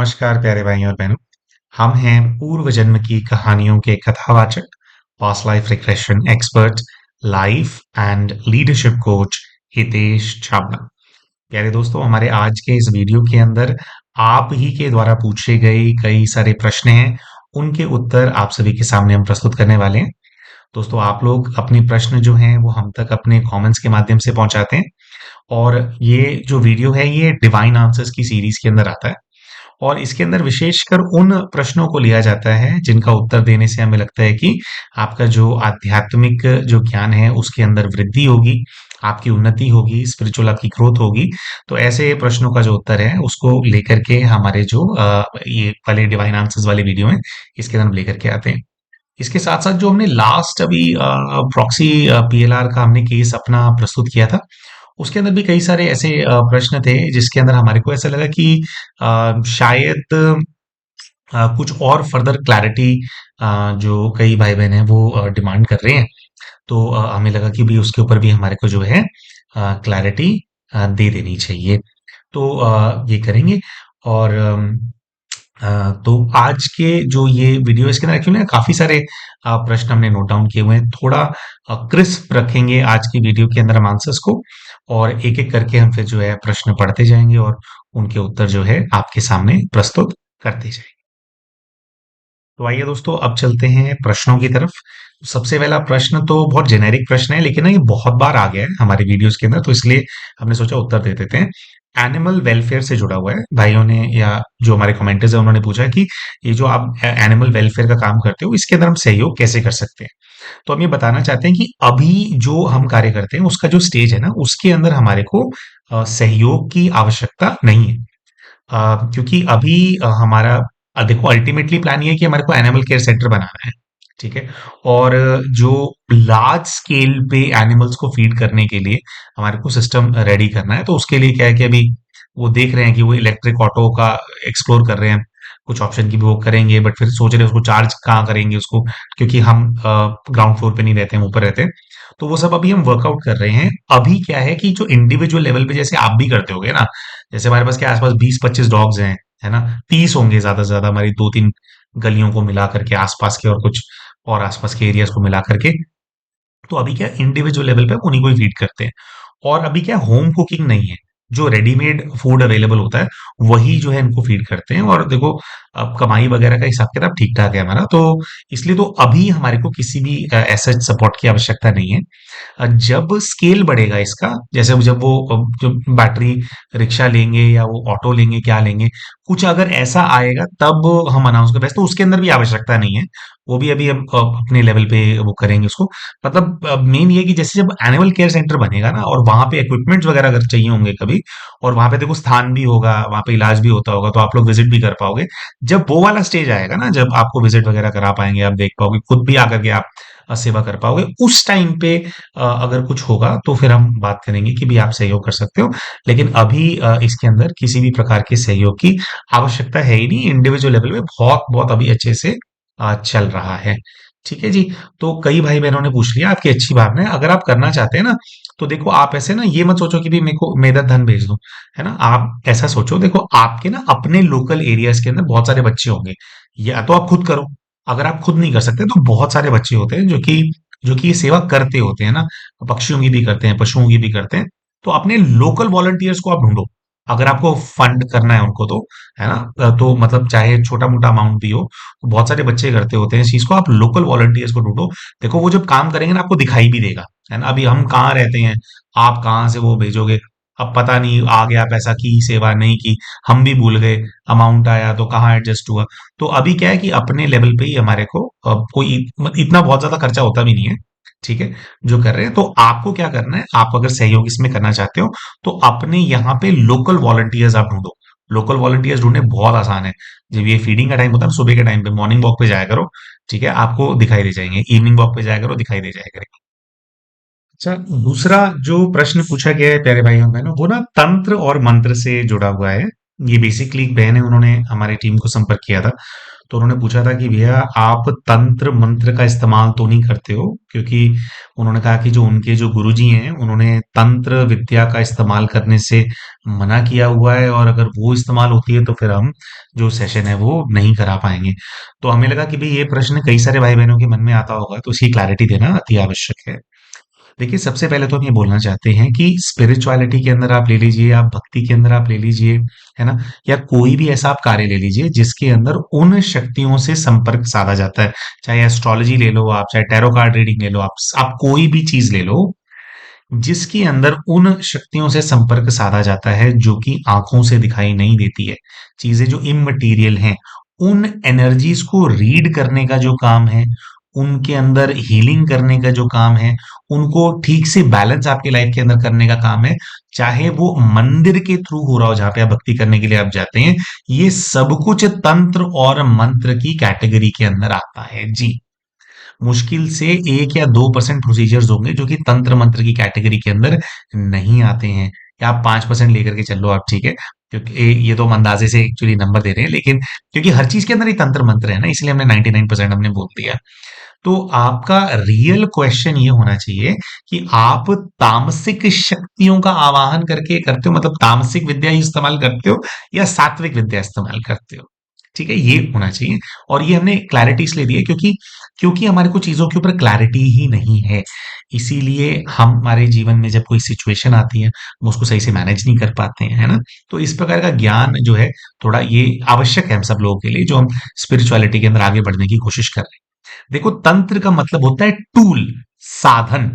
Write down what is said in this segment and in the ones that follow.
नमस्कार प्यारे भाई और बहनों। हम हैं पूर्व जन्म की कहानियों के कथावाचक, past life regression expert, life and leadership coach Hitesh Chhabra. प्यारे दोस्तों, हमारे आज के इस वीडियो के अंदर आप ही के द्वारा पूछे गए कई सारे प्रश्न हैं। उनके उत्तर आप सभी के सामने हम प्रस्तुत करने वाले हैं। दोस्तों, आप लोग अपने प्रश्न जो हैं वो हम तक अपने कमेंट्स के माध्यम से पहुंचाते हैं। और ये जो वीडियो है ये डिवाइन आंसर्स की सीरीज के अंदर आता है। और इसके अंदर विशेषकर उन प्रश्नों को लिया जाता है जिनका उत्तर देने से हमें लगता है कि आपका जो आध्यात्मिक जो ज्ञान है उसके अंदर वृद्धि होगी, आपकी उन्नति होगी, स्पिरिचुअल आपकी ग्रोथ होगी। तो ऐसे प्रश्नों का जो उत्तर है उसको लेकर के हमारे जो ये वाले डिवाइन आंसर्स वाले वीडियो हैं इसके अंदर हम लेकर के आते हैं। इसके साथ साथ जो हमने लास्ट अभी प्रॉक्सी पीएलआर का हमने केस अपना प्रस्तुत किया था, उसके अंदर भी कई सारे ऐसे प्रश्न थे जिसके अंदर हमारे को ऐसा लगा कि शायद कुछ और फर्दर क्लैरिटी जो कई भाई बहन हैं वो डिमांड कर रहे हैं। तो हमें लगा कि भी उसके ऊपर भी हमारे को जो है क्लैरिटी दे देनी चाहिए। तो ये करेंगे। और तो आज के जो ये वीडियो इसके अंदर एक्चुअली काफी सारे प्रश्न हमने नोट डाउन किए हुए हैं। थोड़ा क्रिस्प रखेंगे आज की वीडियो के अंदर हम आंसर्स को, और एक एक करके हम फिर जो है प्रश्न पढ़ते जाएंगे और उनके उत्तर जो है आपके सामने प्रस्तुत करते जाएंगे। तो आइए दोस्तों, अब चलते हैं प्रश्नों की तरफ। सबसे पहला प्रश्न तो बहुत जेनेरिक प्रश्न है, लेकिन ना ये बहुत बार आ गया है हमारे वीडियोस के अंदर, तो इसलिए हमने सोचा उत्तर दे देते हैं। एनिमल वेलफेयर से जुड़ा हुआ है। भाइयों ने या जो हमारे कमेंटर्स है उन्होंने पूछा कि ये जो आप एनिमल वेलफेयर का काम करते हो इसके अंदर हम सहयोग कैसे कर सकते हैं। तो हम ये बताना चाहते हैं कि अभी जो हम कार्य करते हैं उसका जो स्टेज है ना उसके अंदर हमारे को सहयोग की आवश्यकता नहीं है। क्योंकि अभी हमारा देखो अल्टीमेटली प्लान ये है कि हमारे को एनिमल केयर सेंटर बनाना है। ठीक है। और जो लार्ज स्केल पे एनिमल्स को फीड करने के लिए हमारे को सिस्टम रेडी करना है, तो उसके लिए क्या है कि अभी वो देख रहे हैं कि वो इलेक्ट्रिक ऑटो का एक्सप्लोर कर रहे हैं, कुछ ऑप्शन की भी वो करेंगे, बट फिर सोच रहे हैं उसको चार्ज कहाँ करेंगे उसको, क्योंकि हम ग्राउंड फ्लोर पे नहीं रहते हैं, ऊपर रहते हैं। तो वो सब अभी हम वर्कआउट कर रहे हैं। अभी क्या है कि जो इंडिविजुअल लेवल पे जैसे आप भी करते होगे ना, जैसे हमारे पास के आसपास 20-25 डॉग्स हैं, है ना, 30 होंगे ज्यादा से ज्यादा हमारी 2-3 गलियों को मिला करके, आसपास के और कुछ और आसपास के एरियाज को मिला करके। तो अभी क्या इंडिविजुअल लेवल पे हम उन्हीं को ही फीड करते हैं। और अभी क्या होम कुकिंग नहीं है, जो रेडीमेड फूड अवेलेबल होता है वही जो है इनको फीड करते हैं। और देखो, अब कमाई वगैरह का हिसाब किताब ठीक ठाक है हमारा, तो इसलिए तो अभी हमारे को किसी भी ऐसा सपोर्ट की आवश्यकता नहीं है। जब स्केल बढ़ेगा इसका, जैसे जब वो जो बैटरी रिक्शा लेंगे या वो ऑटो लेंगे, क्या लेंगे, कुछ अगर ऐसा आएगा तब हम अनाउंस कर, वैसे तो उसके अंदर भी आवश्यकता नहीं है। वो भी अभी हम अपने लेवल पे वो करेंगे उसको। मतलब मेन ये है कि जैसे जब एनिमल केयर सेंटर बनेगा ना और वहां पे इक्विपमेंट्स वगैरह अगर चाहिए होंगे कभी, और वहां पे देखो स्थान भी होगा, वहां पे इलाज भी होता होगा, तो आप लोग विजिट भी कर पाओगे। जब वो वाला स्टेज आएगा ना, जब आपको विजिट वगैरह करा पाएंगे, आप देख पाओगे, खुद भी आकर के आप सेवा कर पाओगे, उस टाइम पे अगर कुछ होगा तो फिर हम बात करेंगे कि भी आप सहयोग कर सकते हो। लेकिन अभी इसके अंदर किसी भी प्रकार के सहयोग की आवश्यकता है ही नहीं। इंडिविजुअल लेवल पे बहुत बहुत अभी अच्छे से चल रहा है। ठीक है जी। तो कई भाई बहनों ने पूछ लिया, आपकी अच्छी बात है। अगर आप करना चाहते हैं ना, तो देखो आप ऐसे ना ये मत सोचो कि भी मेरे को मेरा धन भेज दो, है ना। आप ऐसा सोचो, देखो आपके ना अपने लोकल एरियाज के अंदर बहुत सारे बच्चे होंगे, या तो आप खुद करो। अगर आप खुद नहीं कर सकते तो बहुत सारे बच्चे होते हैं जो कि ये सेवा करते होते हैं ना, पक्षियों की भी करते हैं, पशुओं की भी करते हैं। तो अपने लोकल वॉलंटियर्स को आप ढूंढो। अगर आपको फंड करना है उनको, तो है ना, तो मतलब चाहे छोटा मोटा अमाउंट भी हो, तो बहुत सारे बच्चे करते होते हैं इस चीज को। आप लोकल वॉलंटियर्स को ढूंढो। देखो वो जब काम करेंगे ना आपको दिखाई भी देगा, है ना। अभी हम कहाँ रहते हैं, आप कहाँ से वो भेजोगे, अब पता नहीं आ गया पैसा की सेवा नहीं की, हम भी भूल गए, अमाउंट आया तो कहाँ एडजस्ट हुआ। तो अभी क्या है कि अपने लेवल पे ही हमारे को कोई इतना बहुत ज्यादा खर्चा होता भी नहीं है। ठीक है, जो कर रहे हैं। तो आपको क्या करना है, आप अगर सहयोग इसमें करना चाहते हो तो अपने यहाँ पे लोकल वॉलंटियर्स आप ढूंढो। लोकल वॉलंटियर्स ढूंढने बहुत आसान है। जब ये फीडिंग का टाइम होता है ना, सुबह के टाइम पे मॉर्निंग वॉक पे जाया करो, ठीक है, आपको दिखाई दे जाएंगे। इवनिंग वॉक पे जाया करो, दिखाई दे जाया करेंगे। अच्छा, दूसरा जो प्रश्न पूछा गया है प्यारे भाई और बहनों, वो ना तंत्र और मंत्र से जुड़ा हुआ है। ये बेसिकली एक बहन है, उन्होंने हमारी टीम को संपर्क किया था। तो उन्होंने पूछा था कि भैया आप तंत्र मंत्र का इस्तेमाल तो नहीं करते हो, क्योंकि उन्होंने कहा कि जो उनके जो गुरुजी हैं उन्होंने तंत्र विद्या का इस्तेमाल करने से मना किया हुआ है, और अगर वो इस्तेमाल होती है तो फिर हम जो सेशन है वो नहीं करा पाएंगे। तो हमें लगा कि भाई ये प्रश्न कई सारे भाई बहनों के मन में आता होगा, तो इसकी क्लैरिटी देना अति आवश्यक है। देखिए, सबसे पहले तो हम ये बोलना चाहते हैं कि स्पिरिचुअलिटी के अंदर आप ले लीजिए, आप भक्ति के अंदर आप ले लीजिए, है ना? या कोई भी ऐसा आप कार्य ले लीजिए जिसके अंदर उन शक्तियों से संपर्क साधा जाता है। चाहे एस्ट्रोलॉजी ले लो आप, चाहे टैरो कार्ड रीडिंग ले लो आप कोई भी चीज ले लो जिसके अंदर उन शक्तियों से संपर्क साधा जाता है जो कि आंखों से दिखाई नहीं देती है। चीजें जो इममटेरियल हैं, उन एनर्जीज को रीड करने का जो काम है, उनके अंदर हीलिंग करने का जो काम है, उनको ठीक से बैलेंस आपके लाइफ के अंदर करने का काम है, चाहे वो मंदिर के थ्रू हो रहा हो जहां पे आप भक्ति करने के लिए आप जाते हैं, ये सब कुछ तंत्र और मंत्र की कैटेगरी के अंदर आता है जी। मुश्किल से 1 या 2% प्रोसीजर्स होंगे जो कि तंत्र मंत्र की कैटेगरी के अंदर नहीं आते हैं, या आप 5% लेकर के चल लो आप, ठीक है, क्योंकि ये तो हम अंदाजे से एक्चुअली नंबर दे रहे हैं, लेकिन क्योंकि हर चीज के अंदर ही तंत्र मंत्र है ना, इसलिए हमने 99% हमने बोल दिया। तो आपका रियल क्वेश्चन ये होना चाहिए कि आप तामसिक शक्तियों का आवाहन करके करते हो, मतलब तामसिक विद्या ही इस्तेमाल करते हो या सात्विक विद्या इस्तेमाल करते हो। ठीक है, ये होना चाहिए। और ये हमने क्लैरिटी इसलिए दी है क्योंकि क्योंकि हमारे को चीजों के ऊपर क्लैरिटी ही नहीं है, इसीलिए हमारे जीवन में जब कोई सिचुएशन आती है हम उसको सही से मैनेज नहीं कर पाते हैं, है ना? तो इस प्रकार का ज्ञान जो है थोड़ा ये आवश्यक है हम सब लोगों के लिए जो हम स्पिरिचुअलिटी के अंदर आगे बढ़ने की कोशिश कर रहे हैं। देखो, तंत्र का मतलब होता है टूल, साधन,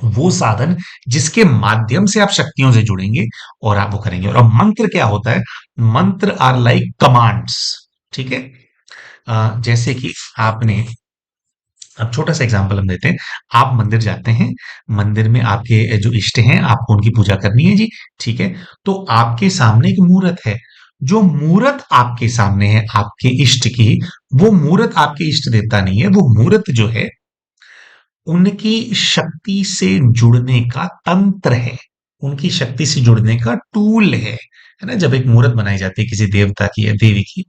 वो साधन जिसके माध्यम से आप शक्तियों से जुड़ेंगे और आप वो करेंगे। और अब मंत्र क्या होता है? मंत्र आर लाइक कमांड्स, ठीक है? जैसे कि आपने, अब छोटा सा एग्जांपल हम देते हैं। आप मंदिर जाते हैं, मंदिर में आपके जो इष्ट हैं आपको उनकी पूजा करनी है जी, ठीक है? तो आपके सामने एक मूर्त है, जो मूर्त आपके सामने है आपके इष्ट की, वो मूर्त आपके इष्ट देवता नहीं है, वो मूर्त जो है उनकी शक्ति से जुड़ने का तंत्र है, उनकी शक्ति से जुड़ने का टूल है ना? जब एक मूर्त बनाई जाती है किसी देवता की या देवी की,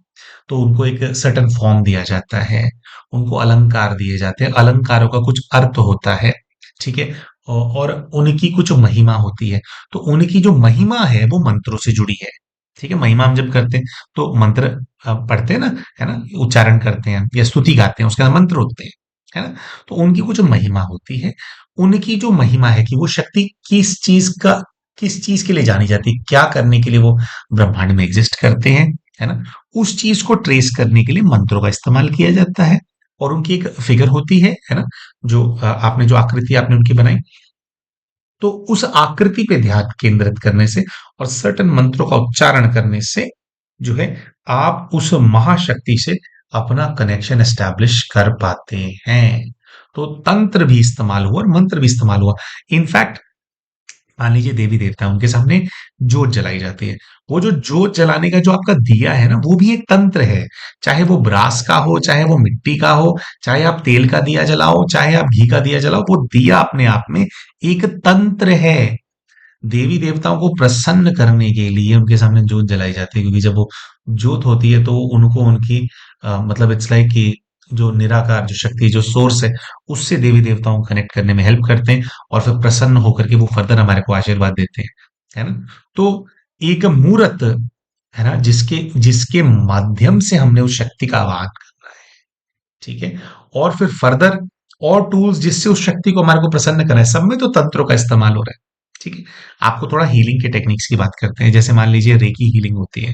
तो उनको एक सर्टेन फॉर्म दिया जाता है, उनको अलंकार दिए जाते हैं, अलंकारों का कुछ अर्थ होता है, ठीक है? और उनकी कुछ महिमा होती है। तो उनकी जो महिमा है वो मंत्रों से जुड़ी है, ठीक है? महिमा हम जब करते हैं तो मंत्र पढ़ते हैं ना, है ना? उच्चारण करते हैं या स्तुति गाते हैं, उसके अंदर मंत्र होते हैं, है ना? तो उनकी कुछ महिमा होती है। उनकी जो महिमा है कि वो शक्ति किस चीज के लिए जानी जाती है, क्या करने के लिए वो ब्रह्मांड में एग्जिस्ट करते हैं, है ना? उस चीज को ट्रेस करने के लिए मंत्रों का इस्तेमाल किया जाता है। और उनकी एक फिगर होती है ना? जो आपने जो आकृति आपने उनकी बनाई, तो उस आकृति पे ध्यान केंद्रित करने से और सर्टेन मंत्रों का उच्चारण करने से जो है आप उस महाशक्ति से अपना कनेक्शन एस्टैब्लिश कर पाते हैं। तो तंत्र भी इस्तेमाल हुआ और मंत्र भी इस्तेमाल हुआ। इनफैक्ट मान लीजिए देवी देवता, उनके सामने जोत जलाई जाती है, वो जो जोत जलाने का जो आपका दिया है ना, वो भी एक तंत्र है। चाहे वो ब्रास का हो, चाहे वो मिट्टी का हो, चाहे आप तेल का दिया जलाओ, चाहे आप घी का दिया जलाओ, वो दिया अपने आप में एक तंत्र है। देवी देवताओं को प्रसन्न करने के लिए उनके सामने जोत जलाई जाती है, क्योंकि जब वो जोत होती है तो उनको उनकी मतलब इट्स लाइक कि जो निराकार जो शक्ति जो सोर्स है उससे देवी देवताओं को कनेक्ट करने में हेल्प करते हैं, और फिर प्रसन्न होकर के वो फर्दर हमारे को आशीर्वाद देते हैं, है ना? तो एक मूर्त है ना, जिसके जिसके माध्यम से हमने उस शक्ति का आवाहन करना है, ठीक है? और फिर फर्दर और टूल्स जिससे उस शक्ति को हमारे को प्रसन्न करना है, सब में तो तंत्रों का इस्तेमाल हो रहा है, ठीक है? आपको थोड़ा हीलिंग के टेक्निक्स की बात करते हैं। जैसे मान लीजिए रेकी हीलिंग होती है।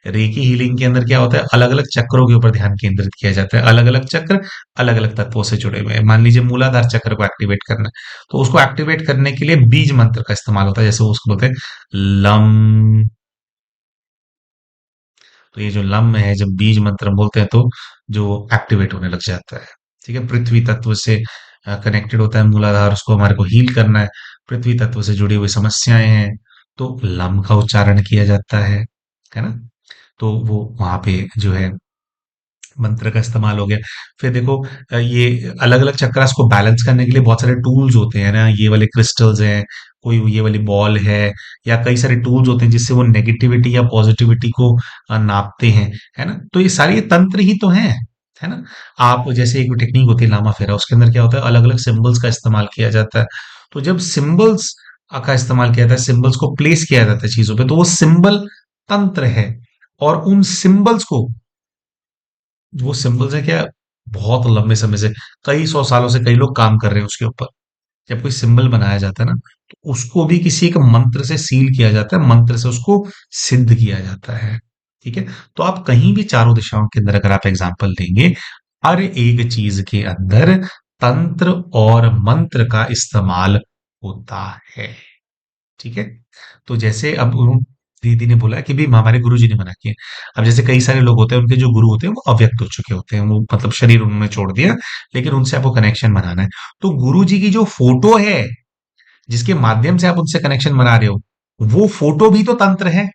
रेकी हीलिंग के अंदर क्या होता है? अलग अलग चक्रों के ऊपर ध्यान केंद्रित किया जाता है। अलग अलग चक्र अलग अलग तत्वों से जुड़े हुए हैं। मान लीजिए मूलाधार चक्र को एक्टिवेट करना है, तो उसको एक्टिवेट करने के लिए बीज मंत्र का इस्तेमाल होता है, जैसे उसको बोलते हैं लम। तो ये जो लम है, जब बीज मंत्र हम बोलते हैं तो जो एक्टिवेट होने लग जाता है, ठीक है? पृथ्वी तत्व से कनेक्टेड होता है मूलाधार, उसको हमारे को हील करना है। पृथ्वी तत्व से जुड़ी हुई समस्याएं हैं, तो लम का उच्चारण किया जाता है ना? तो वो वहां पे जो है मंत्र का इस्तेमाल हो गया। फिर देखो, ये अलग अलग चक्रास को बैलेंस करने के लिए बहुत सारे टूल्स होते हैं ना, ये वाले क्रिस्टल्स हैं, कोई ये वाली बॉल है, या कई सारे टूल्स होते हैं जिससे वो नेगेटिविटी या पॉजिटिविटी को नापते हैं, है ना? तो ये सारे ये तंत्र ही तो हैं, है ना? आप जैसे एक टेक्निक होती है लामा फेरा, उसके अंदर क्या होता है, अलग अलग सिंबल्स का इस्तेमाल किया जाता है। तो जब सिंबल्स का इस्तेमाल किया जाता है, सिंबल्स को प्लेस किया जाता है चीजों पे, तो वो सिंबल तंत्र है। और उन सिंबल्स को, वो सिंबल्स है क्या, बहुत लंबे समय से, कई सौ सालों से कई लोग काम कर रहे हैं उसके ऊपर। जब कोई सिंबल बनाया जाता है ना, तो उसको भी किसी एक मंत्र से सील किया जाता है, मंत्र से उसको सिद्ध किया जाता है। ठीक है? तो आप कहीं भी चारों दिशाओं के अंदर अगर आप एग्जाम्पल देंगे, हर एक चीज के अंदर तंत्र और मंत्र का इस्तेमाल होता है। ठीक है? तो जैसे अब दीदी ने बोला कि भी हमारे गुरु जी ने मना किया। अब जैसे कई सारे लोग होते हैं, उनके जो गुरु होते हैं वो अव्यक्त हो चुके होते हैं, वो मतलब शरीर उन्होंने छोड़ दिया, लेकिन उनसे आपको कनेक्शन बनाना है। तो गुरु जी की जो फोटो है, जिसके माध्यम से आप उनसे कनेक्शन बना रहे हो, वो फोटो भी तो तंत्र है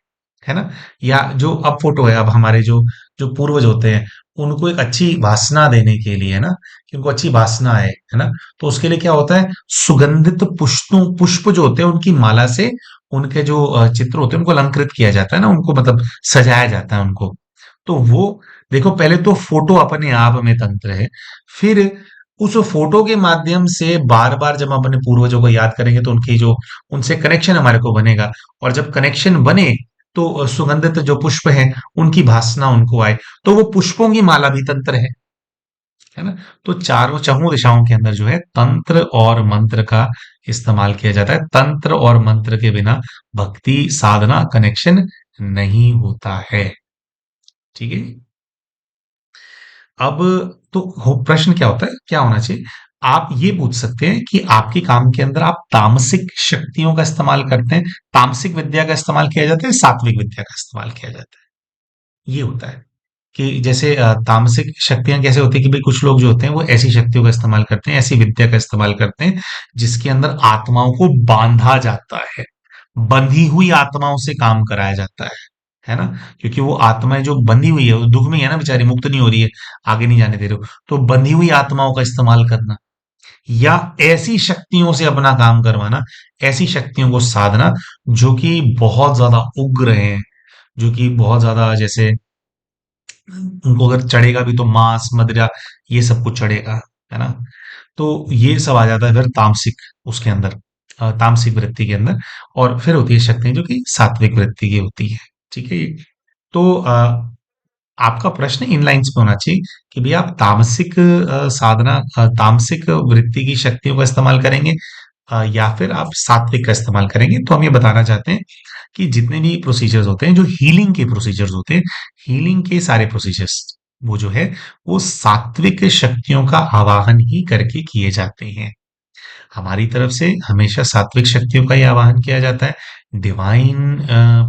ना? या जो अब फोटो है, अब हमारे जो जो पूर्वज होते हैं, उनको एक अच्छी वासना देने के लिए, है ना, कि उनको अच्छी वासना है ना, तो उसके लिए क्या होता है, सुगंधित पुष्पों पुष्प जो होते हैं उनकी माला से उनके जो चित्र होते हैं उनको अलंकृत किया जाता है ना, उनको मतलब सजाया जाता है उनको। तो वो देखो, पहले तो फोटो अपने आप में तंत्र है, फिर उस फोटो के माध्यम से बार बार जब हम अपने पूर्वजों को याद करेंगे तो उनकी जो उनसे कनेक्शन हमारे को बनेगा, और जब कनेक्शन बने तो सुगंधित जो पुष्प हैं उनकी भासना उनको आए, तो वो पुष्पों की माला भी तंत्र है ना? तो चारों चहुं दिशाओं के अंदर जो है तंत्र और मंत्र का इस्तेमाल किया जाता है। तंत्र और मंत्र के बिना भक्ति साधना कनेक्शन नहीं होता है। ठीक है? अब तो प्रश्न क्या होता है, क्या होना चाहिए, आप ये पूछ सकते हैं कि आपके काम के अंदर आप तामसिक शक्तियों का इस्तेमाल करते हैं, तामसिक विद्या का इस्तेमाल किया जाता है, सात्विक विद्या का इस्तेमाल किया जाता है। ये होता है कि जैसे तामसिक शक्तियां कैसे होती है कि भाई कुछ लोग जो होते हैं वो ऐसी शक्तियों का इस्तेमाल करते हैं, ऐसी विद्या का इस्तेमाल करते हैं जिसके अंदर आत्माओं को बांधा जाता है, बंधी हुई आत्माओं से काम कराया जाता है ना? क्योंकि वो आत्माएं जो बंधी हुई है वो दुख में है ना, बेचारी मुक्त नहीं हो रही है, आगे नहीं जाने दे रहे हो, तो बंधी हुई आत्माओं का इस्तेमाल करना, या ऐसी शक्तियों से अपना काम करवाना, ऐसी शक्तियों को साधना जो कि बहुत ज्यादा उग्र हैं, जो कि बहुत ज्यादा, जैसे उनको अगर चढ़ेगा भी तो मांस मदिरा ये सब कुछ चढ़ेगा, है ना? तो ये सब आ जाता है फिर तामसिक, उसके अंदर तामसिक वृत्ति के अंदर। और फिर होती है शक्तियां जो कि सात्विक वृत्ति की होती है। ठीक है? तो आपका प्रश्न इन लाइंस पे होना चाहिए कि भैया आप तामसिक साधना, तामसिक वृत्ति की शक्तियों का इस्तेमाल करेंगे, या फिर आप सात्विक का इस्तेमाल करेंगे। तो हम ये बताना चाहते हैं कि जितने भी प्रोसीजर्स होते हैं, जो हीलिंग के प्रोसीजर्स होते हैं, हीलिंग के सारे प्रोसीजर्स वो जो है वो सात्विक शक्तियों का आवाहन ही करके किए जाते हैं। हमारी तरफ से हमेशा सात्विक शक्तियों का ही आवाहन किया जाता है, डिवाइन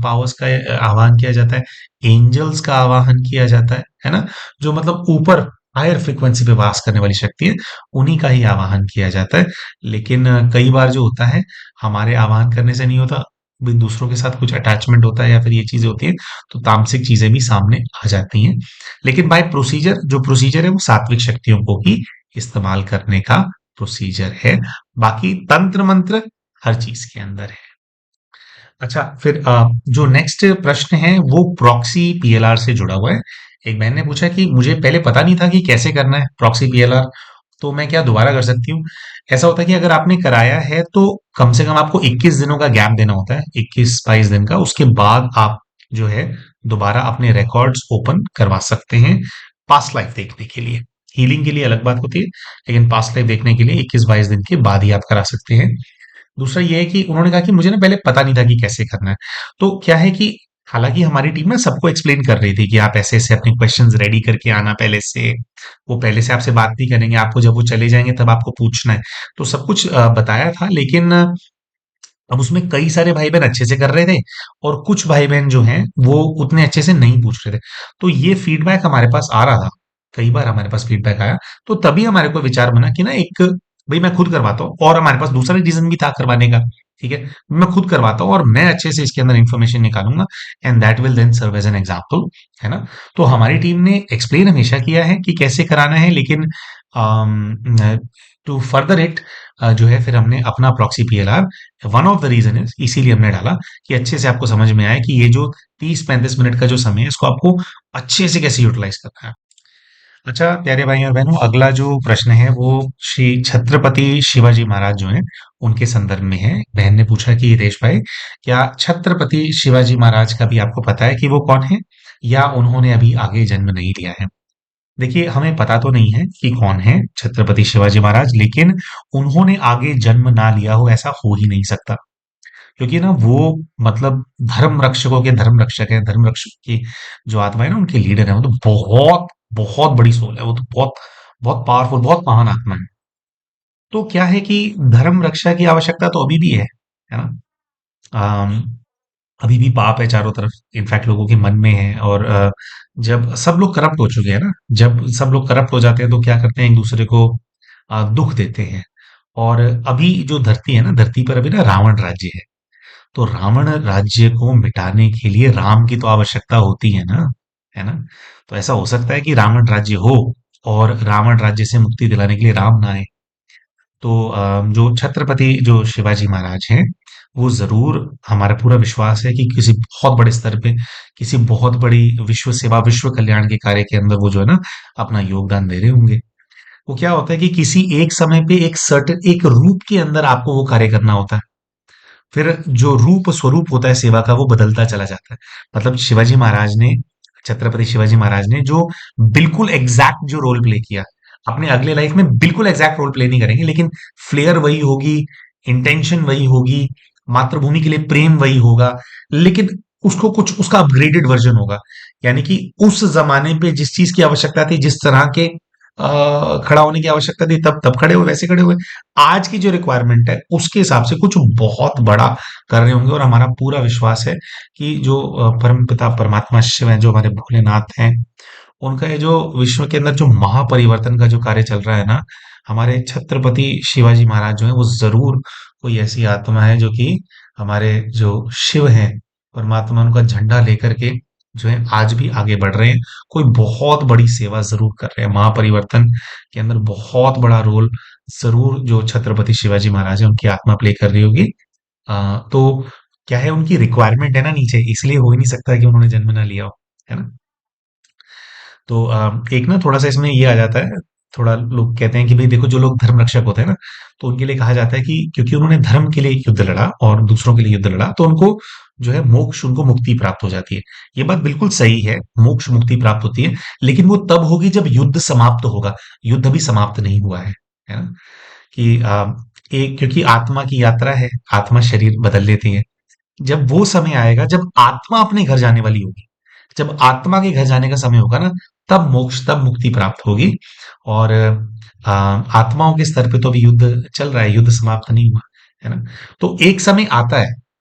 पावर्स का आवाहन किया जाता है, एंजल्स का आवाहन किया जाता है ना? जो मतलब ऊपर हायर फ्रीक्वेंसी पे वास करने वाली शक्ति है, उन्हीं का ही आवाहन किया जाता है। लेकिन कई बार जो होता है, हमारे आवाहन करने से नहीं होता, भी दूसरों के साथ कुछ अटैचमेंट होता है या फिर ये चीजें होती है, तो तामसिक चीजें भी सामने आ जाती हैं। लेकिन बाय प्रोसीजर, जो प्रोसीजर है वो सात्विक शक्तियों को ही इस्तेमाल करने का प्रोसीजर है। बाकी तंत्र मंत्र हर चीज के अंदर है। अच्छा, फिर जो नेक्स्ट प्रश्न है वो प्रॉक्सी पीएलआर से जुड़ा हुआ है। एक बहन ने पूछा कि मुझे पहले पता नहीं था कि कैसे करना है प्रॉक्सी पीएलआर, तो मैं क्या दोबारा कर सकती हूँ? ऐसा होता है कि अगर आपने कराया है तो कम से कम आपको 21 दिनों का गैप देना होता है, 21-22 दिन का। उसके बाद आप जो है दोबारा अपने रिकॉर्ड्स ओपन करवा सकते हैं पास्ट लाइफ देखने के लिए। हीलिंग के लिए अलग बात होती है, लेकिन पास्ट लाइफ देखने के लिए 21-22 दिन के बाद ही आप करा सकते हैं। दूसरा ये है कि उन्होंने कहा कि मुझे ना पहले पता नहीं था कि कैसे करना है। तो क्या है कि हालांकि हमारी टीम ना सबको एक्सप्लेन कर रही थी कि आप ऐसे ऐसे अपने क्वेश्चंस रेडी करके आना पहले से, वो पहले से आपसे बात नहीं करेंगे, आपको जब वो चले जाएंगे तब आपको पूछना है। तो सब कुछ बताया था, लेकिन अब उसमें कई सारे भाई बहन अच्छे से कर रहे थे और कुछ भाई बहन जो हैं वो उतने अच्छे से नहीं पूछ रहे थे। तो ये फीडबैक हमारे पास आ रहा था, कई बार हमारे पास फीडबैक आया, तो तभी हमारे को विचार बना कि ना एक, भाई मैं खुद करवाता हूँ, और हमारे पास दूसरा रीजन भी था करवाने का। ठीक है, मैं खुद करवाता हूँ और मैं अच्छे से इसके अंदर इंफॉर्मेशन निकालूंगा, and that will then serve as an example, है ना? तो हमारी टीम ने एक्सप्लेन हमेशा किया है कि कैसे कराना है, लेकिन टू फर्दर इट जो है फिर हमने अपना proxy PLR, one of the reason is इसीलिए हमने डाला कि अच्छे से आपको समझ में आए कि ये जो 30-35 मिनट का जो समय है इसको आपको अच्छे से कैसे यूटिलाइज करना है। अच्छा प्यारे भाई और बहनों, अगला जो प्रश्न है वो श्री छत्रपति शिवाजी महाराज जो हैं उनके संदर्भ में है। बहन ने पूछा कि हितेश भाई, क्या छत्रपति शिवाजी महाराज का भी आपको पता है कि वो कौन है, या उन्होंने अभी आगे जन्म नहीं लिया है? देखिए, हमें पता तो नहीं है कि कौन है छत्रपति शिवाजी महाराज, लेकिन उन्होंने आगे जन्म ना लिया हो ऐसा हो ही नहीं सकता। क्योंकि ना वो मतलब धर्म रक्षकों के धर्म रक्षक है, धर्म रक्षक की जो आत्मा है ना उनके लीडर है। वो तो बहुत बहुत बड़ी सोल है, वो तो बहुत बहुत पावरफुल, बहुत महान आत्मा है। तो क्या है कि धर्म रक्षा की आवश्यकता तो अभी भी है ना? अम, अभी भी पाप है चारों तरफ, इनफैक्ट लोगों के मन में है। और जब सब लोग करप्ट हो चुके हैं ना, जब सब लोग करप्ट हो जाते हैं तो क्या करते हैं, एक दूसरे को दुख देते हैं। और अभी जो धरती है ना, धरती पर अभी ना रावण राज्य है। तो रावण राज्य को मिटाने के लिए राम की तो आवश्यकता होती है ना? तो ऐसा हो सकता है कि रावण राज्य हो और रावण राज्य से मुक्ति दिलाने के लिए राम ना आए। तो जो छत्रपति जो शिवाजी महाराज हैं, वो ज़रूर, हमारा पूरा विश्वास है कि किसी बहुत बड़े स्तर पे, किसी बहुत बड़ी विश्व सेवा, विश्व कल्याण के कार्य के अंदर वो जो है ना, अपना योगदान दे रहे होंगे। वो क्या होता है कि किसी एक समय पे एक सर्टेन एक रूप के अंदर आपको वो कार्य करना होता है। फिर जो रूप स्वरूप होता है सेवा का वो बदलता चला जाता है। मतलब शिवाजी महाराज ने, छत्रपति शिवाजी महाराज ने जो बिल्कुल एग्जैक्ट जो रोल प्ले किया, अपने अगले लाइफ में बिल्कुल एग्जैक्ट रोल प्ले नहीं करेंगे, लेकिन फ्लेयर वही होगी, इंटेंशन वही होगी, मातृभूमि के लिए प्रेम वही होगा, लेकिन उसको कुछ उसका अपग्रेडेड वर्जन होगा। यानी कि उस जमाने पे जिस चीज की आवश्यकता थी, जिस तरह के खड़ा होने की आवश्यकता थी, तब तब खड़े हुए, वैसे खड़े हुए। आज की जो रिक्वायरमेंट है उसके हिसाब से कुछ बहुत बड़ा कर रहे होंगे। और हमारा पूरा विश्वास है कि जो परम पिता परमात्मा शिव हैं, जो हमारे भोलेनाथ हैं, उनका ये जो विश्व के अंदर जो महापरिवर्तन का जो कार्य चल रहा है ना, हमारे छत्रपति शिवाजी महाराज जो है वो जरूर कोई ऐसी आत्मा है जो कि हमारे जो शिव हैं, परमात्मा, उनका झंडा लेकर के जो है आज भी आगे बढ़ रहे हैं। कोई बहुत बड़ी सेवा जरूर कर रहे हैं, महापरिवर्तन के अंदर बहुत बड़ा रोल जरूर जो छत्रपति शिवाजी महाराज है उनकी आत्मा प्ले कर रही होगी। तो क्या है, उनकी रिक्वायरमेंट है ना नीचे, इसलिए हो ही नहीं सकता कि उन्होंने जन्म ना लिया हो, है ना? तो एक ना थोड़ा सा इसमें ये आ जाता है, थोड़ा लोग कहते हैं कि भाई देखो, जो लोग धर्म रक्षक होते हैं ना, तो उनके लिए कहा जाता है कि क्योंकि उन्होंने धर्म के लिए युद्ध लड़ा और दूसरों के लिए युद्ध लड़ा, तो उनको जो है मोक्ष, उनको मुक्ति प्राप्त हो जाती है। ये बात बिल्कुल सही है, मोक्ष मुक्ति प्राप्त होती है, लेकिन वो तब होगी जब युद्ध समाप्त होगा। युद्ध अभी समाप्त नहीं हुआ है ना? कि एक, क्योंकि आत्मा की यात्रा है, आत्मा शरीर बदल लेती है। जब वो समय आएगा, जब आत्मा अपने घर जाने वाली होगी, जब आत्मा के घर जाने का समय होगा ना, तब मोक्ष, तब मुक्ति प्राप्त होगी। और आत्माओं के स्तर पे तो अभी युद्ध चल रहा है, युद्ध समाप्त नहीं हुआ, है ना? तो एक समय आता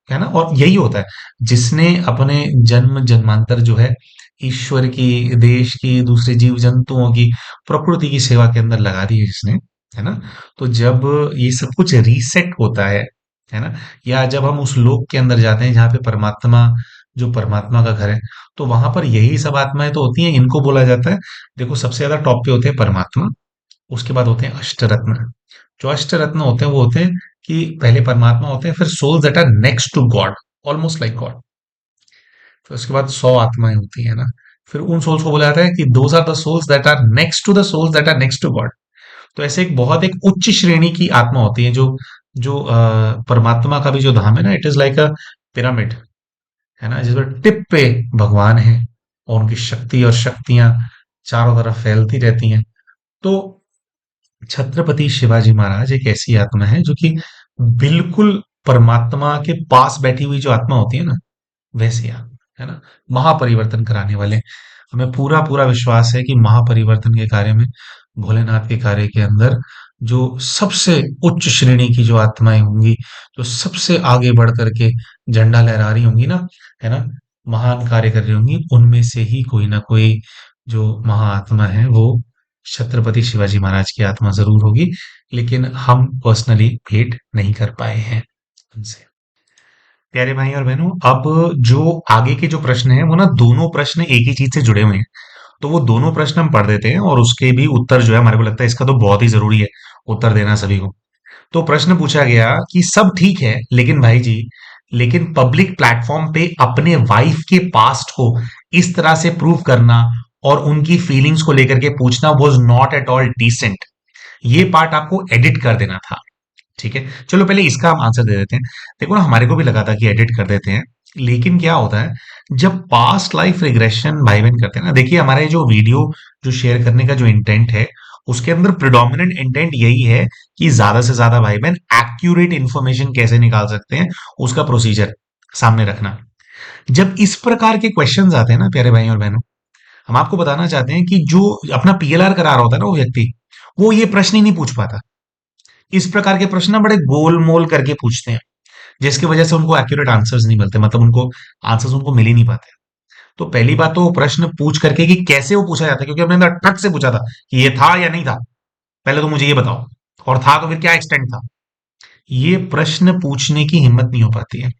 है ना? और यही होता है, जिसने अपने जन्म जन्मांतर जो है ईश्वर की, देश की, दूसरे जीव जंतुओं की, प्रकृति की सेवा के अंदर लगा दी है जिसने, है ना? तो जब ये सब कुछ रीसेट होता है ना, या जब हम उस लोक के अंदर जाते हैं जहाँ पे परमात्मा, जो परमात्मा का घर है, तो वहां पर यही सब आत्माएं तो होती हैं। इनको बोला जाता है, देखो सबसे ज्यादा टॉप पे होते हैं परमात्मा, उसके बाद होते हैं अष्टरत्न। जो अष्टरत्न होते हैं वो होते हैं कि पहले परमात्मा होते हैं, फिर souls that are next to God, almost like God. फिर उसके बाद 100 आत्माएं होती है ना, फिर उन सोल्स को बोला जाता है कि those are the souls that are next to the souls that are next to God. तो ऐसे एक बहुत एक उच्च श्रेणी की आत्मा होती है, जो जो परमात्मा का भी जो धाम है ना, it is like a pyramid, है ना, जिसमें टिप पे भगवान है और उनकी शक्ति और शक्तियां चारों तरफ फैलती रहती हैं। तो छत्रपति शिवाजी महाराज एक ऐसी आत्मा है जो कि बिल्कुल परमात्मा के पास बैठी हुई जो आत्मा होती है ना, वैसे आप, है ना, महापरिवर्तन कराने वाले। हमें पूरा पूरा विश्वास है कि महापरिवर्तन के कार्य में, भोलेनाथ के कार्य के अंदर, जो सबसे उच्च श्रेणी की जो आत्माएं होंगी, जो सबसे आगे बढ़ करके झंडा लहरा रही होंगी ना, है ना, महान कार्य कर रही होंगी, उनमें से ही कोई ना कोई जो महाआत्मा है वो छत्रपति शिवाजी महाराज की आत्मा जरूर होगी। लेकिन हम पर्सनली भेंट नहीं कर पाए हैं उनसे। प्यारे भाई और बहनों, अब जो आगे के जो प्रश्न हैं वो ना, दोनों प्रश्न एक ही चीज से जुड़े हुए हैं। तो वो दोनों प्रश्न हम पढ़ देते हैं और उसके भी उत्तर जो है हमारे को लगता है इसका तो बहुत ही जरूरी है उत्तर देना सभी को। तो प्रश्न पूछा गया कि सब ठीक है लेकिन भाई जी, लेकिन पब्लिक प्लेटफॉर्म पे अपने वाइफ के पास्ट को इस तरह से प्रूव करना और उनकी फीलिंग्स को लेकर के पूछना was not at all decent. ये पार्ट आपको एडिट कर देना था। ठीक है, चलो पहले इसका हम आंसर दे देते हैं। देखो ना, हमारे को भी लगा था कि एडिट कर देते हैं, लेकिन क्या होता है जब पास्ट लाइफ रिग्रेशन भाई बहन करते हैं ना, देखिए हमारे जो वीडियो जो शेयर करने का जो इंटेंट है उसके अंदर प्रिडोमिनेंट इंटेंट यही है कि ज्यादा से ज्यादा भाई बहन एक्यूरेट इंफॉर्मेशन कैसे निकाल सकते हैं, उसका प्रोसीजर सामने रखना। जब इस प्रकार के क्वेश्चंस आते हैं ना प्यारे भाई और बहनों, हम आपको बताना चाहते हैं कि जो अपना पीएलआर करा रहा होता है ना वो व्यक्ति, वो ये प्रश्न ही नहीं पूछ पाता। इस प्रकार के प्रश्न ना बड़े गोल-मोल करके पूछते हैं, जिसकी वजह से उनको एक्यूरेट आंसर्स नहीं मिलते, मतलब उनको आंसर्स उनको मिल ही नहीं पाते। तो पहली बात तो वो प्रश्न पूछ करके कि कैसे वो पूछा जाता है, क्योंकि हमने अंदर ठक से पूछा था कि ये था या नहीं था, पहले तो मुझे ये बताओ, और था तो फिर क्या एक्सटेंट था। ये प्रश्न पूछने की हिम्मत नहीं हो पाती है।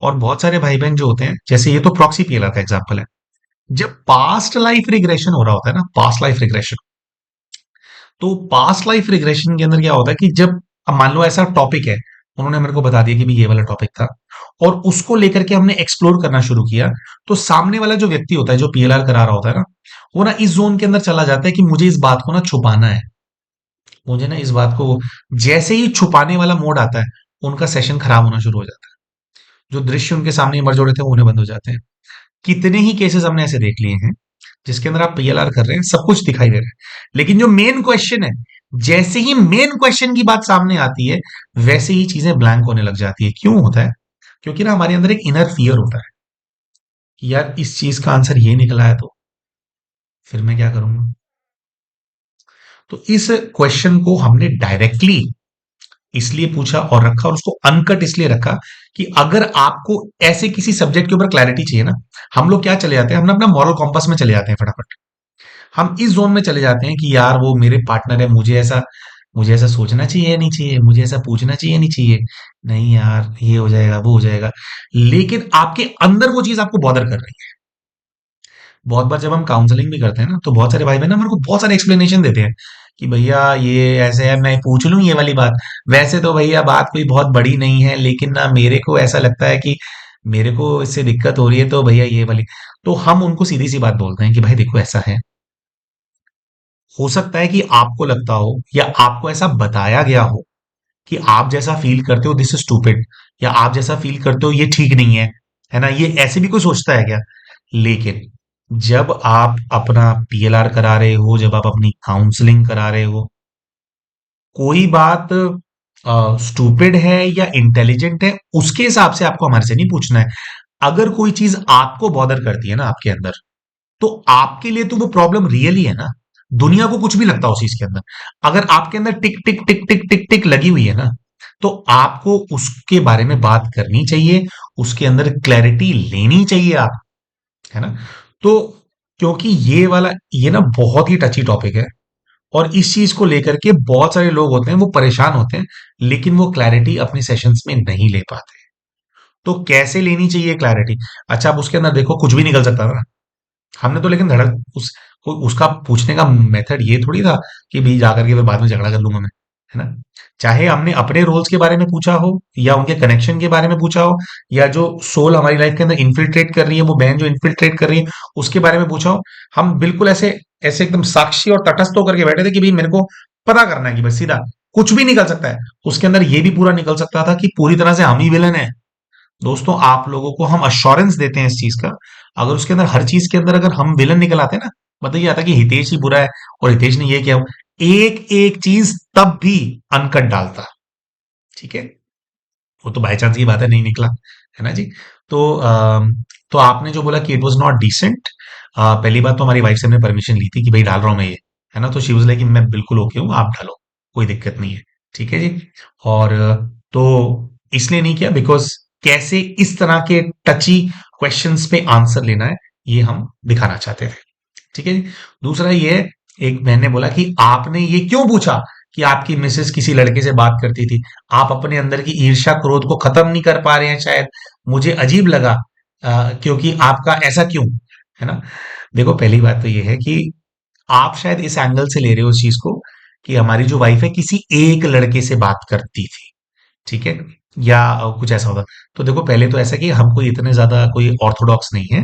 और बहुत सारे भाई बहन जो होते हैं, जैसे ये तो प्रॉक्सी पीएलआर का एग्जाम्पल है, जब पास्ट लाइफ रिग्रेशन हो रहा होता है ना, पास्ट लाइफ रिग्रेशन, तो पास्ट लाइफ रिग्रेशन के अंदर क्या होता है कि जब अब मान लो ऐसा टॉपिक है, उन्होंने मेरे को बता दिया कि भी ये वाला टॉपिक था, और उसको लेकर के हमने एक्सप्लोर करना शुरू किया, तो सामने वाला जो व्यक्ति होता है जो पीएलआर करा रहा होता है ना, वो ना इस जोन के अंदर चला जाता है कि मुझे इस बात को ना छुपाना है, मुझे ना इस बात को, जैसे ही छुपाने वाला मोड आता है उनका सेशन खराब होना शुरू हो जाता है। जो दृश्य उनके सामने इमर्ज हो रहे थे वो उन्हें बंद हो जाते हैं। कितने ही केसेस हमने ऐसे देख लिए हैं जिसके अंदर आप पीएलआर कर रहे हैं, सब कुछ दिखाई दे रहा है, लेकिन जो मेन क्वेश्चन है, जैसे ही मेन क्वेश्चन की बात सामने आती है वैसे ही चीजें ब्लैंक होने लग जाती है। क्यों होता है? क्योंकि ना हमारे अंदर एक इनर फियर होता है कि यार इस चीज का आंसर ये निकला है तो फिर मैं क्या करूंगा। तो इस क्वेश्चन को हमने डायरेक्टली इसलिए पूछा और रखा, और उसको अनकट इसलिए रखा कि अगर आपको ऐसे किसी सब्जेक्ट के ऊपर क्लैरिटी चाहिए ना, हम लोग क्या चले जाते हैं, हम अपना मॉरल कॉम्पास में चले जाते हैं फटाफट। हम इस जोन में चले जाते हैं कि यार वो मेरे पार्टनर है, मुझे ऐसा सोचना चाहिए या नहीं चाहिए, मुझे ऐसा पूछना चाहिए नहीं चाहिए, नहीं यार ये हो जाएगा वो हो जाएगा, लेकिन आपके अंदर वो चीज आपको बॉदर कर रही है। बहुत बार जब हम काउंसलिंग भी करते हैं ना, तो बहुत सारे भाई बहन ना मेरे को बहुत सारे एक्सप्लेनेशन देते हैं कि भैया ये ऐसे है, मैं पूछ लूं ये वाली बात, वैसे तो भैया बात कोई बहुत बड़ी नहीं है, लेकिन ना मेरे को ऐसा लगता है कि मेरे को इससे दिक्कत हो रही है, तो भैया ये वाली। तो हम उनको सीधी सी बात बोलते हैं कि भाई देखो ऐसा है, हो सकता है कि आपको लगता हो या आपको ऐसा बताया गया हो कि आप जैसा फील करते हो दिस इज स्टूपिड, या आप जैसा फील करते हो ये ठीक नहीं है ना, ये ऐसे भी कोई सोचता है क्या। लेकिन जब आप अपना पीएलआर करा रहे हो, जब आप अपनी काउंसलिंग करा रहे हो, कोई बात स्टूपिड है या इंटेलिजेंट है उसके हिसाब से आपको हमारे से नहीं पूछना है। अगर कोई चीज आपको बॉदर करती है ना आपके अंदर, तो आपके लिए तो वो प्रॉब्लम रियल ही है ना। दुनिया को कुछ भी लगता हो उस चीज के अंदर, अगर आपके अंदर टिक टिक टिक टिक टिक टिक लगी हुई है ना, तो आपको उसके बारे में बात करनी चाहिए, उसके अंदर क्लैरिटी लेनी चाहिए आप, है ना। तो क्योंकि ये ना बहुत ही टची टॉपिक है, और इस चीज को लेकर के बहुत सारे लोग होते हैं वो परेशान होते हैं, लेकिन वो क्लैरिटी अपने सेशंस में नहीं ले पाते। तो कैसे लेनी चाहिए क्लैरिटी? अच्छा, आप उसके अंदर देखो कुछ भी निकल सकता था, हमने तो लेकिन धड़क उसका पूछने का मेथड ये थोड़ी था कि भी जाकर के फिर बाद में झगड़ा कर लूंगा मैं, है ना। चाहे हमने अपने रोल्स के बारे में पूछा हो, या उनके कनेक्शन के बारे में पूछा हो, या जो सोल हमारी लाइफ के अंदर इन्फिल्ट्रेट कर रही है, वो बहन जो इन्फिल्ट्रेट कर रही है उसके बारे में पूछा हो, हम बिल्कुल ऐसे ऐसे एकदम साक्षी और तटस्थ होकर के बैठे थे कि भाई मेरे को पता करना है कि बस सीधा कुछ भी निकल सकता है। उसके अंदर ये भी पूरा निकल सकता था कि पूरी तरह से हम ही विलन है। दोस्तों, आप लोगों को हम अश्योरेंस देते हैं इस चीज का, अगर उसके अंदर हर चीज के अंदर अगर हम विलन निकल आते ना, मतलब ये आता कि हितेश ही बुरा है और हितेश ने ये किया, एक एक चीज तब भी अनकट डालता। ठीक है, वो तो बाय चांस की बात है, नहीं निकला, है ना जी। तो तो आपने जो बोला कि इट वाज नॉट डिसेंट, पहली बात तो हमारी वाइफ से हमने परमिशन ली थी कि भाई डाल रहा हूं मैं ये, है ना, तो शी वाज लाइक मैं बिल्कुल ओके हूँ, आप डालो, कोई दिक्कत नहीं है। ठीक है जी। और तो इसलिए नहीं किया बिकॉज कैसे इस तरह के टची क्वेश्चंस पे आंसर लेना है ये हम दिखाना चाहते थे। ठीक है जी। दूसरा ये, एक बहन ने बोला कि आपने ये क्यों पूछा कि आपकी मिसेस किसी लड़के से बात करती थी, आप अपने अंदर की ईर्ष्या क्रोध को खत्म नहीं कर पा रहे हैं शायद, मुझे अजीब लगा, क्योंकि आपका ऐसा क्यों। है ना? देखो पहली बात तो ये है कि आप शायद इस एंगल से ले रहे हो इस चीज को कि हमारी जो वाइफ है किसी एक लड़के से बात करती थी, ठीक है? या कुछ ऐसा होता। तो देखो पहले तो ऐसा कि हम कोई इतने ज्यादा कोई ऑर्थोडॉक्स नहीं है।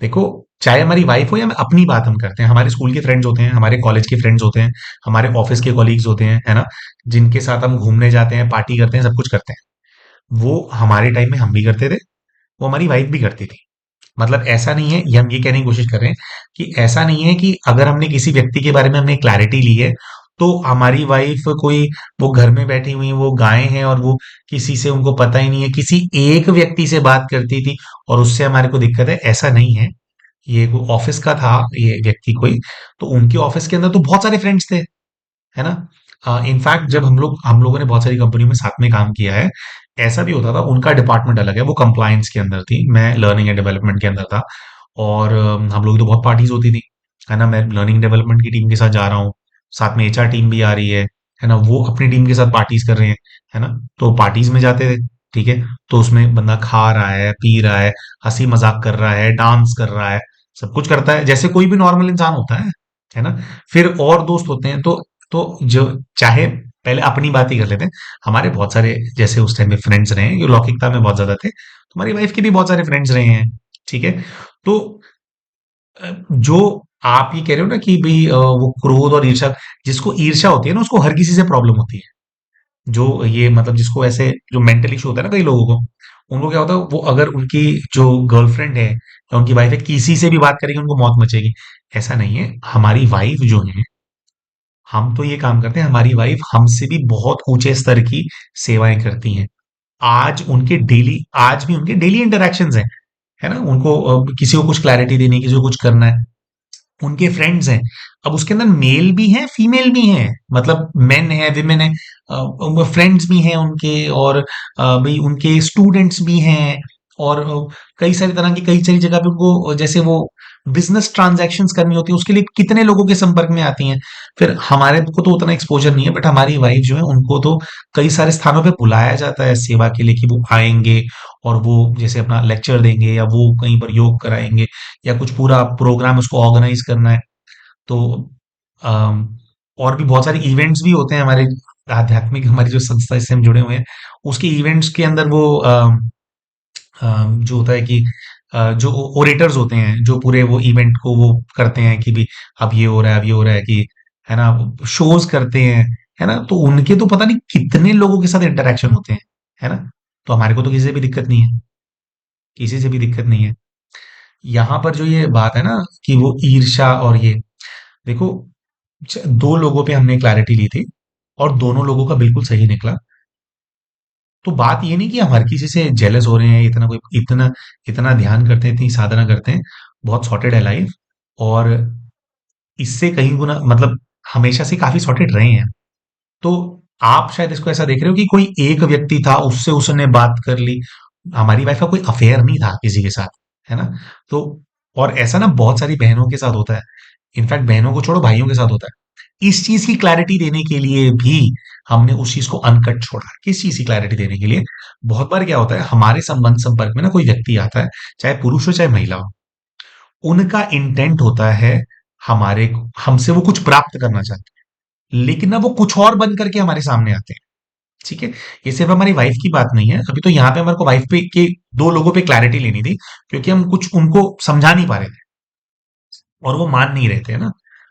देखो, चाहे हमारी वाइफ हो या अपनी बात हम करते हैं, हमारे स्कूल के फ्रेंड्स होते हैं, हमारे कॉलेज के फ्रेंड्स होते हैं, हमारे ऑफिस के कॉलीग्स होते हैं, है ना? जिनके साथ हम घूमने जाते हैं, पार्टी करते हैं, सब कुछ करते हैं। वो हमारे टाइम में हम भी करते थे, वो हमारी वाइफ भी करती थी। मतलब ऐसा नहीं है, ये हम ये कहने की कोशिश कर रहे हैं कि ऐसा नहीं है कि अगर हमने किसी व्यक्ति के बारे में हमने क्लैरिटी ली है, तो हमारी वाइफ कोई, वो घर में बैठी हुई वो गायें हैं और वो किसी से उनको पता ही नहीं है, किसी एक व्यक्ति से बात करती थी और उससे हमारे को दिक्कत है, ऐसा नहीं है। ये वो ऑफिस का था, ये व्यक्ति कोई, तो उनके ऑफिस के अंदर तो बहुत सारे फ्रेंड्स थे, है ना? इनफैक्ट जब हम लोगों ने बहुत सारी कंपनी में साथ में काम किया है, ऐसा भी होता था। उनका डिपार्टमेंट अलग है, वो कंप्लायंस के अंदर थी, मैं लर्निंग एंड डेवलपमेंट के अंदर था। और हम लोग की तो बहुत पार्टीज होती थी, है ना? मैं लर्निंग डेवलपमेंट की टीम के साथ जा रहा हूँ, साथ में एचआर टीम भी आ रही है ना? वो अपनी टीम के साथ पार्टीज कर रहे हैं, है ना? तो पार्टीज में जाते थे, ठीक है? तो उसमें बंदा खा रहा है, पी रहा है, हंसी मजाक कर रहा है, डांस कर रहा है, सब कुछ करता है जैसे कोई भी नॉर्मल इंसान होता है ना? फिर और दोस्त होते हैं, तो जो चाहे पहले अपनी बात ही कर लेते हैं। हमारे बहुत सारे जैसे उस टाइम में फ्रेंड्स रहे हैं, जो लौकिकता में बहुत ज्यादा थे, तुम्हारी वाइफ के भी बहुत सारे फ्रेंड्स रहे हैं, ठीक है? तो जो आप ये कह रहे हो ना कि भाई वो क्रोध और ईर्ष्या, जिसको ईर्ष्या होती है ना उसको हर किसी से प्रॉब्लम होती है। जो ये मतलब जिसको ऐसे जो मेंटल इशू होता है ना कई लोगों को, उनको क्या होता है, वो अगर उनकी जो गर्लफ्रेंड है या उनकी वाइफ है किसी से भी बात करेगी उनको मौत मचेगी। ऐसा नहीं है, हमारी वाइफ जो है, हम तो ये काम करते हैं, हमारी वाइफ हमसे भी बहुत ऊंचे स्तर की सेवाएं करती हैं। आज भी उनके डेली इंटरेक्शंस हैं, है ना? उनको किसी को कुछ क्लैरिटी देनी है, किसी को कुछ करना है, उनके फ्रेंड्स हैं। अब उसके अंदर मेल भी हैं, फीमेल भी हैं, मतलब मेन है, विमेन है, फ्रेंड्स भी हैं उनके, और भाई उनके स्टूडेंट्स भी हैं, और कई सारी तरह की कई सारी जगह पे उनको जैसे वो बिजनेस ट्रांजैक्शंस करनी होती है उसके लिए कितने लोगों के संपर्क में आती हैं। फिर हमारे को तो उतना एक्सपोजर नहीं है, बट हमारी वाइफ जो है उनको तो कई सारे स्थानों पे बुलाया जाता है सेवा के लिए कि वो आएंगे और वो जैसे अपना लेक्चर देंगे या वो कहीं पर योग कराएंगे या कुछ पूरा प्रोग्राम उसको ऑर्गेनाइज करना है। तो अम, और भी बहुत सारे इवेंट्स भी होते हैं हमारे आध्यात्मिक, हमारी जो संस्था इससे हम जुड़े हुए हैं, उसके इवेंट्स के अंदर वो जो होता है कि जो ओरेटर्स होते हैं जो पूरे वो इवेंट को वो करते हैं कि भी अब ये हो रहा है, अब ये हो रहा है कि, है ना? शोज करते हैं, है ना? तो उनके तो पता नहीं कितने लोगों के साथ इंटरेक्शन होते हैं, है ना? तो हमारे को तो किसी से भी दिक्कत नहीं है, किसी से भी दिक्कत नहीं है। यहाँ पर जो ये बात है ना कि वो ईर्ष्या और ये, देखो, दो लोगों पे हमने क्लैरिटी ली थी और दोनों लोगों का बिल्कुल सही निकला। तो बात ये नहीं कि हम हर किसी से जेलस हो रहे हैं, इतना कोई इतना इतना ध्यान करते हैं, इतनी साधना करते हैं, बहुत सॉर्टेड है लाइफ। और इससे कहीं गुना मतलब हमेशा से काफी सॉर्टेड रहे हैं। तो आप शायद इसको ऐसा देख रहे हो कि कोई एक व्यक्ति था, उससे उसने बात कर ली। हमारी वाइफ का कोई अफेयर नहीं था किसी के साथ, है ना? तो और ऐसा ना बहुत सारी बहनों के साथ होता है, इनफैक्ट बहनों को छोड़ो भाइयों के साथ होता है। इस चीज की क्लैरिटी देने के लिए भी हमने उस चीज को अनकट छोड़ा। किस चीज की क्लैरिटी देने के लिए? बहुत बार क्या होता है, हमारे संबंध संपर्क में ना कोई व्यक्ति आता है, चाहे पुरुष हो चाहे महिला हो, उनका इंटेंट होता है हमारे हमसे वो कुछ प्राप्त करना चाहते हैं, लेकिन ना वो कुछ और बन करके हमारे सामने आते हैं, ठीक है? ये सिर्फ हमारी वाइफ की बात नहीं है, अभी तो यहाँ पे हमारे को वाइफ पे के दो लोगों पे क्लैरिटी लेनी थी, क्योंकि हम कुछ उनको समझा नहीं पा रहे थे और वो मान नहीं रहे थे, है ना?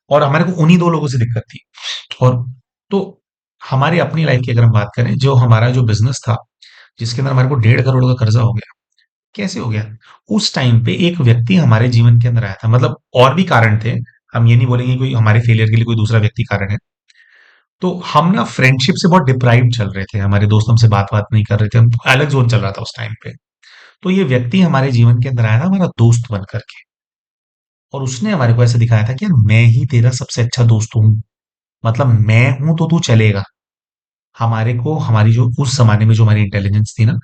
और हमारे को उन्हीं दो लोगों से दिक्कत थी। और तो हमारी अपनी लाइफ की अगर हम बात करें, जो हमारा जो बिजनेस था, जिसके अंदर हमारे को 1.5 करोड़ का कर्जा हो गया। कैसे हो गया? उस टाइम पे एक व्यक्ति हमारे जीवन के अंदर आया था, मतलब और भी कारण थे, हम ये नहीं बोलेंगे कोई हमारे फेलियर के लिए कोई दूसरा व्यक्ति कारण है। तो हम ना फ्रेंडशिप से बहुत डिप्राइव्ड चल रहे थे, हमारे दोस्त हमसे बात बात नहीं कर रहे थे, हम अलग जोन चल रहा था उस टाइम पे। तो ये व्यक्ति हमारे जीवन के अंदर आया था हमारा दोस्त बन करके, और उसने हमारे को ऐसा दिखाया था कि यार मैं ही तेरा सबसे अच्छा दोस्त हूँ, मतलब मैं हूं तो तू चलेगा। हमारे को हमारी जो उस जमाने में जो हमारी इंटेलिजेंस थी ना,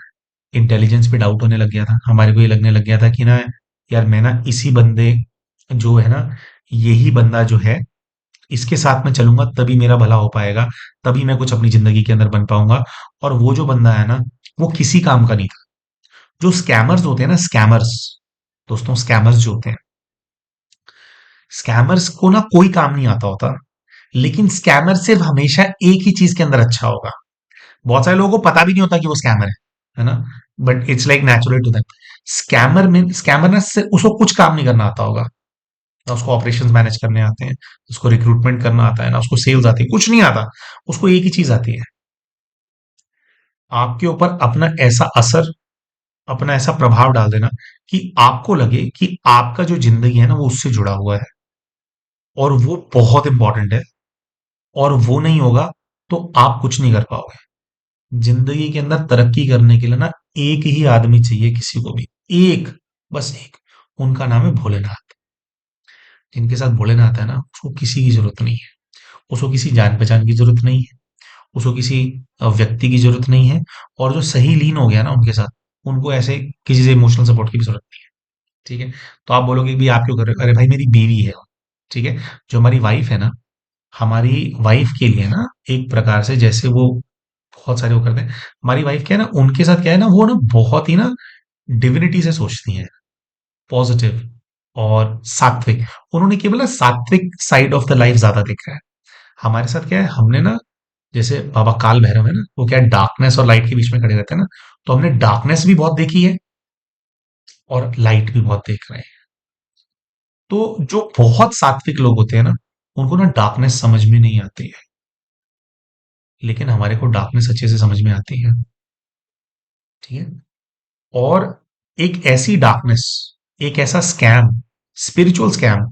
इंटेलिजेंस पे डाउट होने लग गया था, हमारे को ये लगने लग गया था कि ना यार मैं ना इसी बंदे जो है ना, यही बंदा जो है, इसके साथ मैं चलूंगा तभी मेरा भला हो पाएगा, तभी मैं कुछ अपनी जिंदगी के अंदर बन पाऊंगा। और वो जो बंदा है ना, वो किसी काम का नहीं था। जो स्कैमर्स होते हैं ना, स्कैमर्स, दोस्तों, स्कैमर्स जो होते हैं, स्कैमर्स को ना कोई काम नहीं आता होता, लेकिन स्कैमर सिर्फ हमेशा एक ही चीज के अंदर अच्छा होगा। बहुत सारे लोगों को पता भी नहीं होता कि वो स्कैमर है ना? But it's like natural to them. Scammer ना सिर्फ उसको कुछ काम नहीं करना आता होगा। ना उसको ऑपरेशंस मैनेज करने आते हैं, उसको रिक्रूटमेंट करना आता है, ना उसको सेल्स आती है, कुछ नहीं आता। उसको एक ही चीज आती है, आपके ऊपर अपना ऐसा असर, अपना ऐसा प्रभाव डाल देना कि आपको लगे कि आपका जो जिंदगी है ना वो उससे जुड़ा हुआ है, और वो बहुत इंपॉर्टेंट है। और वो नहीं होगा तो आप कुछ नहीं कर पाओगे। जिंदगी के अंदर तरक्की करने के लिए ना एक ही आदमी चाहिए, किसी को भी एक, बस एक। उनका नाम है भोलेनाथ। जिनके साथ भोलेनाथ है ना, उसको किसी की जरूरत नहीं है। उसको किसी जान पहचान की जरूरत नहीं है। उसको किसी व्यक्ति की जरूरत नहीं है। और जो सही लीन हो गया ना उनके साथ, उनको ऐसे किसी से इमोशनल सपोर्ट की भी जरूरत नहीं है। ठीक है? तो आप बोलोगे भी आप क्यों कर रहे हो? अरे भाई, मेरी बीवी है। ठीक है? जो हमारी वाइफ है ना, हमारी वाइफ के लिए ना, एक प्रकार से जैसे वो बहुत सारे वो करते हैं, हमारी वाइफ क्या है ना, उनके साथ क्या है ना, वो ना बहुत ही ना डिविनिटी से सोचती हैं, पॉजिटिव और सात्विक। उन्होंने केवल ना सात्विक साइड ऑफ द लाइफ ज्यादा देखा है। हमारे साथ क्या है, हमने ना, जैसे बाबा काल भैरव है ना, वो क्या है, डार्कनेस और लाइट के बीच में खड़े रहते हैं ना। तो हमने डार्कनेस भी बहुत देखी है और लाइट भी बहुत देख रहे हैं। तो जो बहुत सात्विक लोग होते हैं ना, उनको ना डार्कनेस समझ में नहीं आती है, लेकिन हमारे को डार्कनेस अच्छे से समझ में आती है। ठीक है? और एक ऐसी डार्कनेस, एक ऐसा स्कैम, स्पिरिचुअल स्कैम,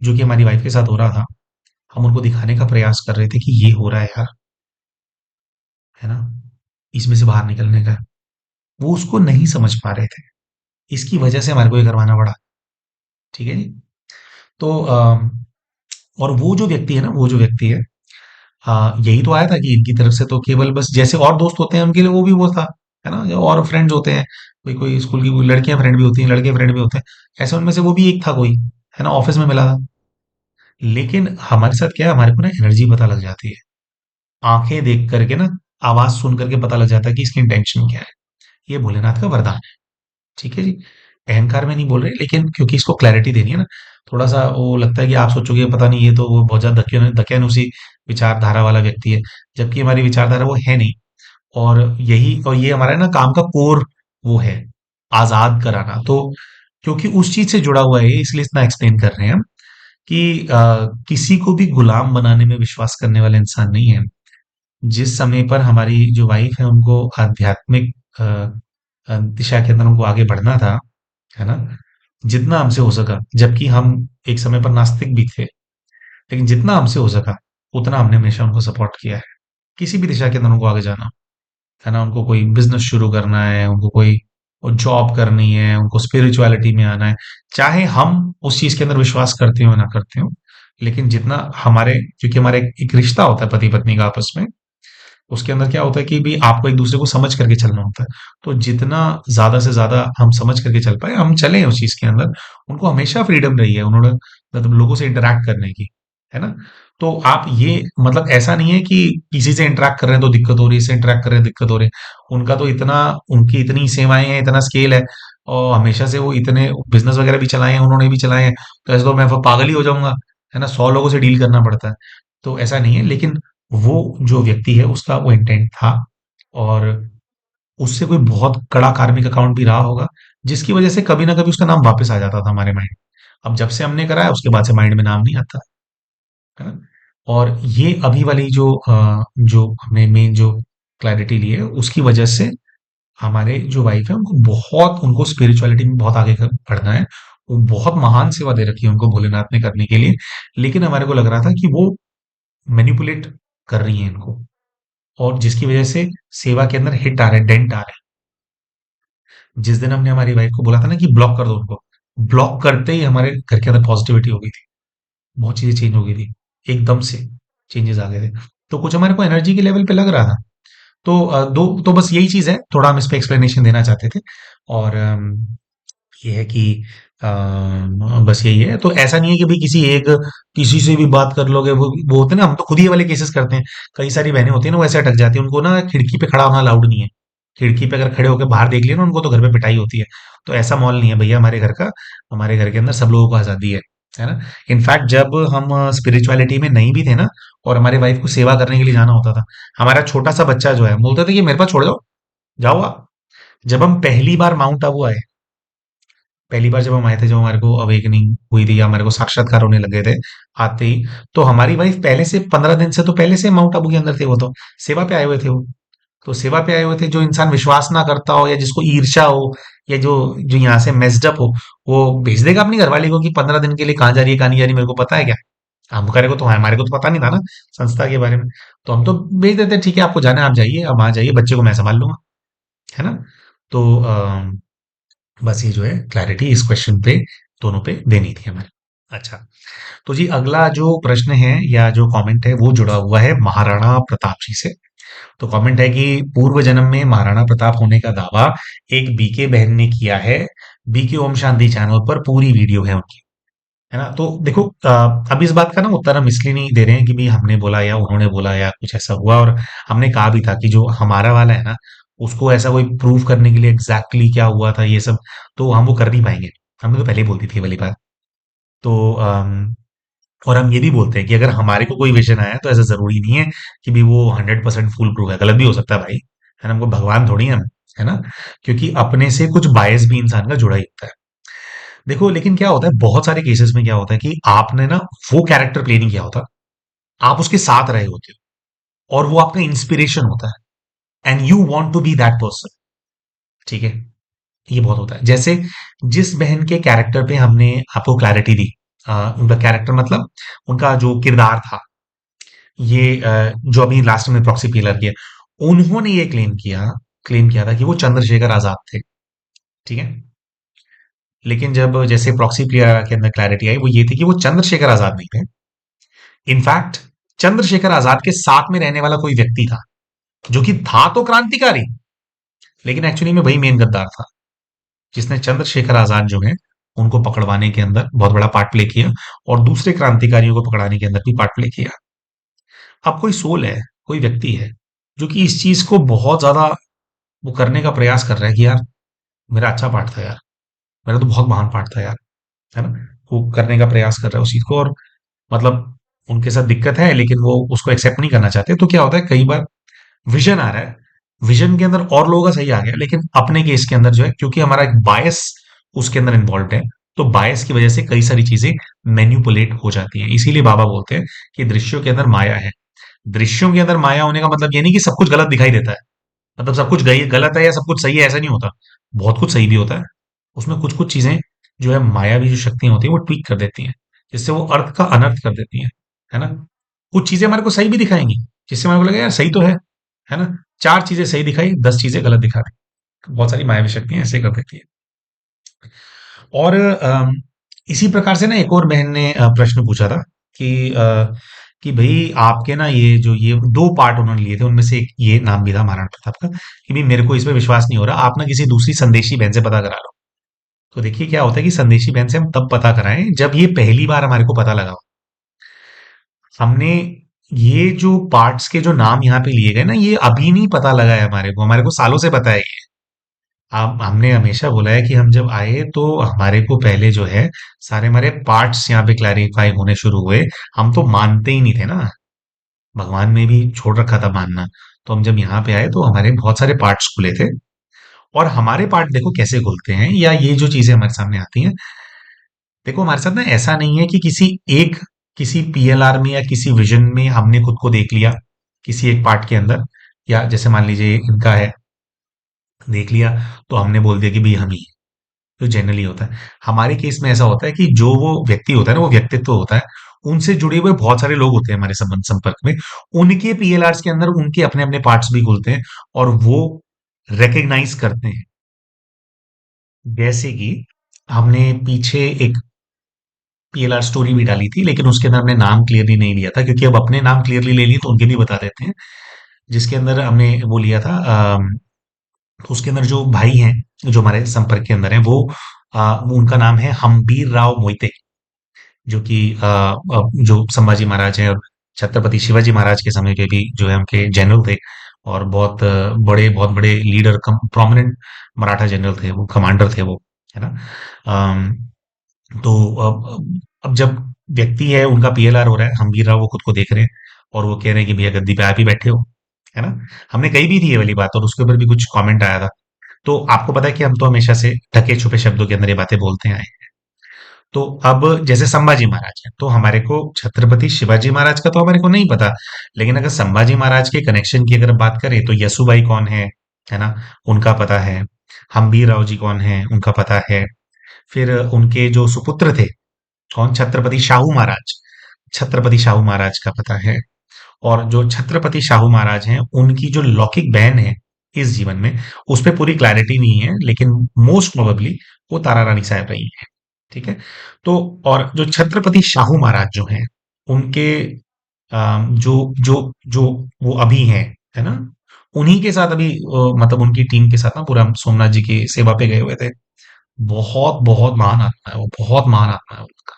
जो कि हमारी वाइफ के साथ हो रहा था, हम उनको दिखाने का प्रयास कर रहे थे कि ये हो रहा है यार, है ना, इसमें से बाहर निकलने का। वो उसको नहीं समझ पा रहे थे, इसकी वजह से हमारे को ये करवाना पड़ा। ठीक है जी? तो और वो जो व्यक्ति है ना, वो जो व्यक्ति है, हाँ, यही तो आया था कि इनकी तरफ से तो केवल बस जैसे और दोस्त होते हैं उनके लिए वो भी वो था, है ना, जो और फ्रेंड्स होते हैं, कोई कोई स्कूल की लड़कियां फ्रेंड भी होती हैं, लड़के फ्रेंड भी होते हैं, ऐसे उनमें से वो भी एक था कोई, है ना, ऑफिस में मिला था। लेकिन हमारे साथ क्या है, हमारे को ना एनर्जी पता लग जाती है, आंखें देख करके ना, आवाज सुन करके पता लग जाता है कि इसकी इंटेंशन क्या है। ये भोलेनाथ का वरदान है। ठीक है जी? अहंकार में नहीं बोल रहे, लेकिन क्योंकि इसको क्लैरिटी देनी है ना, थोड़ा सा वो लगता है कि आप सोचोगे पता नहीं, ये तो वो बहुत ज्यादा दकियानुसी विचारधारा वाला व्यक्ति है, जबकि हमारी विचारधारा वो है नहीं। और यही, और ये हमारा ना काम का कोर वो है, आजाद कराना। तो क्योंकि उस चीज से जुड़ा हुआ है, इसलिए इतना एक्सप्लेन कर रहे हैं हम कि किसी को भी गुलाम बनाने में विश्वास करने वाले इंसान नहीं है। जिस समय पर हमारी जो वाइफ है, उनको आध्यात्मिक दिशा के अंदर उनको आगे बढ़ना था, है ना, जितना हमसे हो सका, जबकि हम एक समय पर नास्तिक भी थे, लेकिन जितना हमसे हो सका उतना हमने हमेशा उनको सपोर्ट किया है। किसी भी दिशा के अंदर उनको आगे जाना, है ना, उनको कोई बिजनेस शुरू करना है, उनको कोई जॉब करनी है, उनको स्पिरिचुअलिटी में आना है, चाहे हम उस चीज के अंदर विश्वास करते हो ना करते हो, लेकिन जितना हमारे, क्योंकि हमारे एक रिश्ता होता है पति पत्नी का आपस में, उसके अंदर क्या होता है कि भी आपको एक दूसरे को समझ करके चलना होता है। तो जितना ज्यादा से ज्यादा हम समझ करके चल पाए, हम चले उस चीज के अंदर। उनको हमेशा फ्रीडम रही है, उन्होंने मतलब लोगों से इंटरेक्ट करने की, है ना। तो आप ये मतलब ऐसा नहीं है कि किसी से इंटरेक्ट कर रहे हैं तो दिक्कत हो रही है, इससे इंटरेक्ट कर रहे हैं दिक्कत हो रही है। उनका तो इतना, उनकी इतनी सेवाएं हैं, इतना स्केल है, और हमेशा से वो इतने बिजनेस वगैरह भी चलाए हैं, उन्होंने भी चलाए हैं। तो ऐसा तो मैं पागल ही हो जाऊंगा, है ना, 100 लोगों से डील करना पड़ता है। तो ऐसा नहीं है, लेकिन वो जो व्यक्ति है उसका वो इंटेंट था, और उससे कोई बहुत कड़ा कार्मिक अकाउंट भी रहा होगा, जिसकी वजह से कभी ना कभी उसका नाम वापस आ जाता था हमारे माइंड। अब जब से हमने करा है, उसके बाद से माइंड में नाम नहीं आता, है ना। और ये अभी वाली जो हमने मेन जो क्लैरिटी ली है, उसकी वजह से हमारे जो वाइफ है, उनको बहुत, उनको स्पिरिचुअलिटी में बहुत आगे बढ़ना है। वो बहुत महान सेवा दे रखी है उनको भोलेनाथ ने करने के लिए, लेकिन हमारे को लग रहा था कि वो मैनिपुलेट कर रही है इनको, और जिसकी वजह से सेवा के अंदर हिट आ रहा है, डेंट आ रहा है। जिस दिन हमने हमारी वाइफ को बोला था ना कि ब्लॉक कर दो उनको, ब्लॉक करते ही हमारे घर के अंदर पॉजिटिविटी हो गई थी, बहुत चीजें चेंज हो गई थी, एकदम से चेंजेस आ गए थे। तो कुछ हमारे को एनर्जी के लेवल पे लग रहा था। तो दो तो बस यही चीज है, थोड़ा हम इस पे एक्सप्लेनेशन देना चाहते थे। और ये है कि बस यही है। तो ऐसा नहीं है कि भाई किसी से भी बात कर लोगे, वो होते हैं ना, हम तो खुद ही ये वाले केसेस करते हैं। कई सारी बहनें होती है ना, वो ऐसे अटक जाती है, उनको ना खिड़की पे खड़ा होना अलाउड नहीं है। खिड़की पे अगर खड़े होकर बाहर देख लिया ना, उनको तो घर पे पिटाई होती है। तो ऐसा माहौल नहीं है भैया हमारे घर का। हमारे घर के अंदर सब लोगों को आजादी है। है ना? इनफैक्ट जब हम स्पिरिचुअलिटी में नहीं भी थे ना, और हमारे वाइफ को सेवा करने के लिए जाना होता था, हमारा छोटा सा बच्चा जो है बोलता था कि मेरे पास छोड़ दो, जाओ आप। जब हम पहली बार माउंट आबू आए, पहली बार जब हम आए थे, जब हमारे को अवेकनिंग हुई थी या हमारे को साक्षात्कार होने लगे थे आते ही, तो हमारी वाइफ पहले से 15 दिन से तो पहले से माउंट आबू के अंदर थे, वो तो सेवा पे आए हुए थे वो। तो सेवा पे आए हुए थे, जो इंसान विश्वास ना करता हो या जिसको ईर्ष्या हो, या जो जो यहाँ से मेस्ड अप हो, वो भेज देगा अपनी घरवाली को कि 15 दिन के लिए कहाँ जा रही है, कहाँ नहीं जा रही, मेरे को पता है क्या? हम करे को तो हमारे को तो पता नहीं था ना संस्था के बारे में। तो हम तो भेज देते, ठीक है आपको जाना है आप जाइए, अब वहां जाइए, बच्चे को मैं संभाल लूंगा, है ना? तो बस ये जो है क्लैरिटी इस क्वेश्चन पे दोनों पे देनी थी हमें। अच्छा, तो जी अगला जो प्रश्न है या जो कमेंट है वो जुड़ा हुआ है महाराणा प्रताप जी से। तो कमेंट है कि पूर्व जन्म में महाराणा प्रताप होने का दावा एक बीके बहन ने किया है। बीके ओम शांति चैनल पर पूरी वीडियो है उनकी, है ना? तो देखो, अब इस बात का ना उत्तर हम इसलिए नहीं दे रहे हैं कि भी हमने बोला या उन्होंने बोला या कुछ ऐसा हुआ, और हमने कहा भी था कि जो हमारा वाला है ना, उसको ऐसा कोई प्रूव करने के लिए एग्जैक्टली क्या हुआ था ये सब, तो हम वो कर नहीं पाएंगे। हमने तो पहले ही बोल दी थी ये वाली बात। तो और हम ये भी बोलते हैं कि अगर हमारे को कोई विजन आया तो ऐसा जरूरी नहीं है कि भी वो 100% फुल प्रूफ है, गलत भी हो सकता है भाई, है ना? हमको भगवान थोड़ी है हम, है ना? क्योंकि अपने से कुछ बायस भी इंसान का जुड़ा ही होता है। देखो, लेकिन क्या होता है बहुत सारे केसेस में, क्या होता है कि आपने ना वो कैरेक्टर प्ले नहीं किया होता, आप उसके साथ रहे होते हो और वो आपका इंस्पिरेशन होता है, and you want to be that person. ठीक है, ये बहुत होता है। जैसे जिस बहन के कैरेक्टर पे हमने आपको क्लैरिटी दी, उनका कैरेक्टर मतलब उनका जो किरदार था, ये जो अभी लास्ट में प्रॉक्सी पिलर किया, उन्होंने ये क्लेम किया था कि वो चंद्रशेखर आजाद थे। ठीक है, लेकिन जब जैसे प्रॉक्सी पिलर के अंदर क्लैरिटी आई, वो ये थी कि वो चंद्रशेखर आजाद नहीं थे। इनफैक्ट चंद्रशेखर आजाद के साथ में रहने वाला कोई व्यक्ति था, जो कि था तो क्रांतिकारी, लेकिन एक्चुअली में वही मेन गद्दार था, जिसने चंद्रशेखर आजाद जो है उनको पकड़वाने के अंदर बहुत बड़ा पार्ट प्ले किया, और दूसरे क्रांतिकारियों को पकड़ाने के अंदर भी पार्ट प्ले किया। अब कोई सोल है, कोई व्यक्ति है, जो कि इस चीज को बहुत ज्यादा वो करने का प्रयास कर रहा है कि यार मेरा अच्छा पार्ट था यार, मेरा तो बहुत महान पार्ट था यार, है ना? वो करने का प्रयास कर रहा है उस चीज को, और मतलब उनके साथ दिक्कत है लेकिन वो उसको एक्सेप्ट नहीं करना चाहते। तो क्या होता है, कई बार विजन आ रहा है, विजन के अंदर और लोगों का सही आ गया, लेकिन अपने केस के अंदर जो है, क्योंकि हमारा एक बायस उसके अंदर इन्वॉल्व है, तो बायस की वजह से कई सारी चीजें मैन्युपुलेट हो जाती हैं। इसीलिए बाबा बोलते हैं कि दृश्यों के अंदर माया है। दृश्यों के अंदर माया होने का मतलब ये नहीं कि सब कुछ गलत दिखाई देता है, मतलब सब कुछ गलत है या सब कुछ सही है, ऐसा नहीं होता। बहुत कुछ सही भी होता है, उसमें कुछ कुछ चीजें जो है मायावी जो शक्तियां होती है वो ट्वीक कर देती हैं, जिससे वो अर्थ का अनर्थ कर देती हैं, है ना? कुछ चीजें हमारे को सही भी दिखाएंगी, जिससे हमारे को लगेगा यार सही तो है ना? 4 चीजें सही दिखाई, 10 चीजें गलत दिखा दी। बहुत सारी मायावी शक्तियां ऐसे कर देती है। और इसी प्रकार से ना एक और बहन ने प्रश्न पूछा था कि कि भाई आपके ना ये 2 पार्ट उन्होंने लिए थे, उनमें से एक ये नाम भी था महाराणा प्रताप का, कि भाई मेरे को इस पे विश्वास नहीं हो रहा, आप ना किसी दूसरी संदेशी बहन से पता करा लो। तो देखिए क्या होता है कि संदेशी बहन से हम तब पता कराएं जब ये पहली बार हमारे को पता लगा हो। हमने ये जो पार्ट्स के जो नाम यहाँ पे लिए गए ना, ये अभी नहीं पता लगा है हमारे को सालों से पता है ये। अब हमने हमेशा बोला है कि हम जब आए तो हमारे को पहले जो है सारे हमारे पार्ट्स यहाँ पे क्लैरिफाई होने शुरू हुए। हम तो मानते ही नहीं थे ना, भगवान में भी छोड़ रखा था मानना। तो हम जब यहाँ पे आए तो हमारे बहुत सारे पार्ट्स खुले थे, और हमारे पार्ट देखो कैसे खुलते हैं, या ये जो चीजें हमारे सामने आती हैं। देखो हमारे साथ ना ऐसा नहीं है कि किसी पीएलआर में या किसी विजन में हमने खुद को देख लिया किसी एक पार्ट के अंदर, या जैसे मान लीजिए इनका है, देख लिया तो हमने बोल दिया कि भाई हम ही हैं। तो जनरली होता है, हमारे केस में ऐसा होता है कि जो वो व्यक्ति होता है ना, वो व्यक्तित्व होता है, उनसे जुड़े हुए बहुत सारे लोग होते हैं हमारे संबंध संपर्क में, उनके पीएलआर्स के अंदर उनके अपने अपने पार्ट्स भी खुलते हैं, और वो रिकग्नाइज करते हैं। जैसे कि हमने पीछे एक पीएलआर स्टोरी भी डाली थी, लेकिन उसके अंदर हमने नाम क्लियरली नहीं लिया था, क्योंकि अब अपने नाम क्लियरली ले लिए तो उनके भी बता देते हैं। जिसके अंदर हमने वो लिया था, तो उसके अंदर जो भाई हैं जो हमारे संपर्क के अंदर हैं, वो उनका नाम है हम्बीर राव मोहिते, जो कि जो संभाजी महाराज हैं और छत्रपति शिवाजी महाराज के समय पे भी जो है उनके जनरल थे, और बहुत बड़े लीडर, प्रोमिनेंट मराठा जनरल थे वो, कमांडर थे वो, है ना? तो अब जब व्यक्ति है उनका पीएलआर हो रहा है, हम्बीर राव वो खुद को देख रहे हैं और वो कह रहे हैं कि भैया गद्दी पे आप ही बैठे हो, है ना? हमने कही भी थी ये वाली बात और उसके ऊपर भी कुछ कमेंट आया था। तो आपको पता है कि हम तो हमेशा से ढके छुपे शब्दों के अंदर ये बातें बोलते आए हैं। तो अब जैसे संभाजी महाराज है तो हमारे को छत्रपति शिवाजी महाराज का तो हमारे को नहीं पता, लेकिन अगर संभाजी महाराज के कनेक्शन की अगर बात करें तो यसुबाई कौन है ना? उनका पता है। हम्बीर राव जी कौन है उनका पता है। फिर उनके जो सुपुत्र थे, कौन? छत्रपति शाहू महाराज। छत्रपति शाहू महाराज का पता है। और जो छत्रपति शाहू महाराज हैं उनकी जो लौकिक बहन है इस जीवन में, उस पे पूरी क्लैरिटी नहीं है, लेकिन मोस्ट प्रोबेबली वो तारा रानी साहब रही है। ठीक है। तो और जो छत्रपति शाहू महाराज जो हैं उनके जो जो जो वो अभी हैं, है ना? उन्हीं के साथ अभी मतलब उनकी टीम के साथ ना पूरा हम सोमनाथ जी की सेवा पे गए हुए थे। बहुत बहुत महान आत्मा है वो, बहुत महान आत्मा है उनका।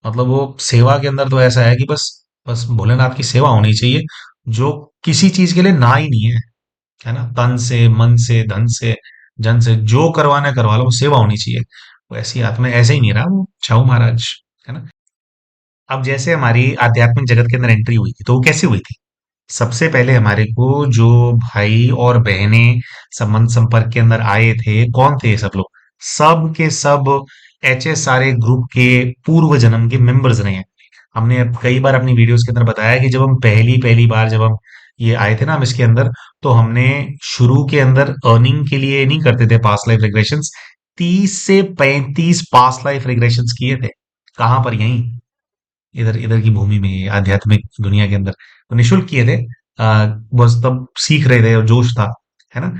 मतलब वो सेवा के अंदर तो ऐसा है कि बस बस भोलेनाथ की सेवा होनी चाहिए, जो किसी चीज के लिए ना ही नहीं है ना? तन से, मन से, धन से, जन से, जो करवाना है करवा लो, वो सेवा होनी चाहिए। वो ऐसी आत्मा ऐसे ही नहीं रहा वो छाऊ महाराज, है ना? अब जैसे हमारी आध्यात्मिक जगत के अंदर एंट्री हुई थी तो वो कैसे हुई थी? सबसे पहले हमारे को जो भाई और बहनें संबंध संपर्क के अंदर आए थे, कौन थे ये सब लोग? सब के सब एचएसआरए ग्रुप के पूर्व जन्म के मेंबर्स रहे हैं। हमने अब कई बार अपनी वीडियोस के अंदर बताया कि जब हम पहली पहली बार जब हम ये आए थे ना हम इसके अंदर, तो हमने शुरू के अंदर अर्निंग के लिए नहीं करते थे पास्ट लाइफ रिग्रेशंस। 30 से 35 पास्ट लाइफ रिग्रेशंस किए थे। कहाँ पर? यहीं इधर इधर की भूमि में, आध्यात्मिक दुनिया के अंदर। तो निःशुल्क किए थे। बस तब सीख रहे थे और जोश था, है ना?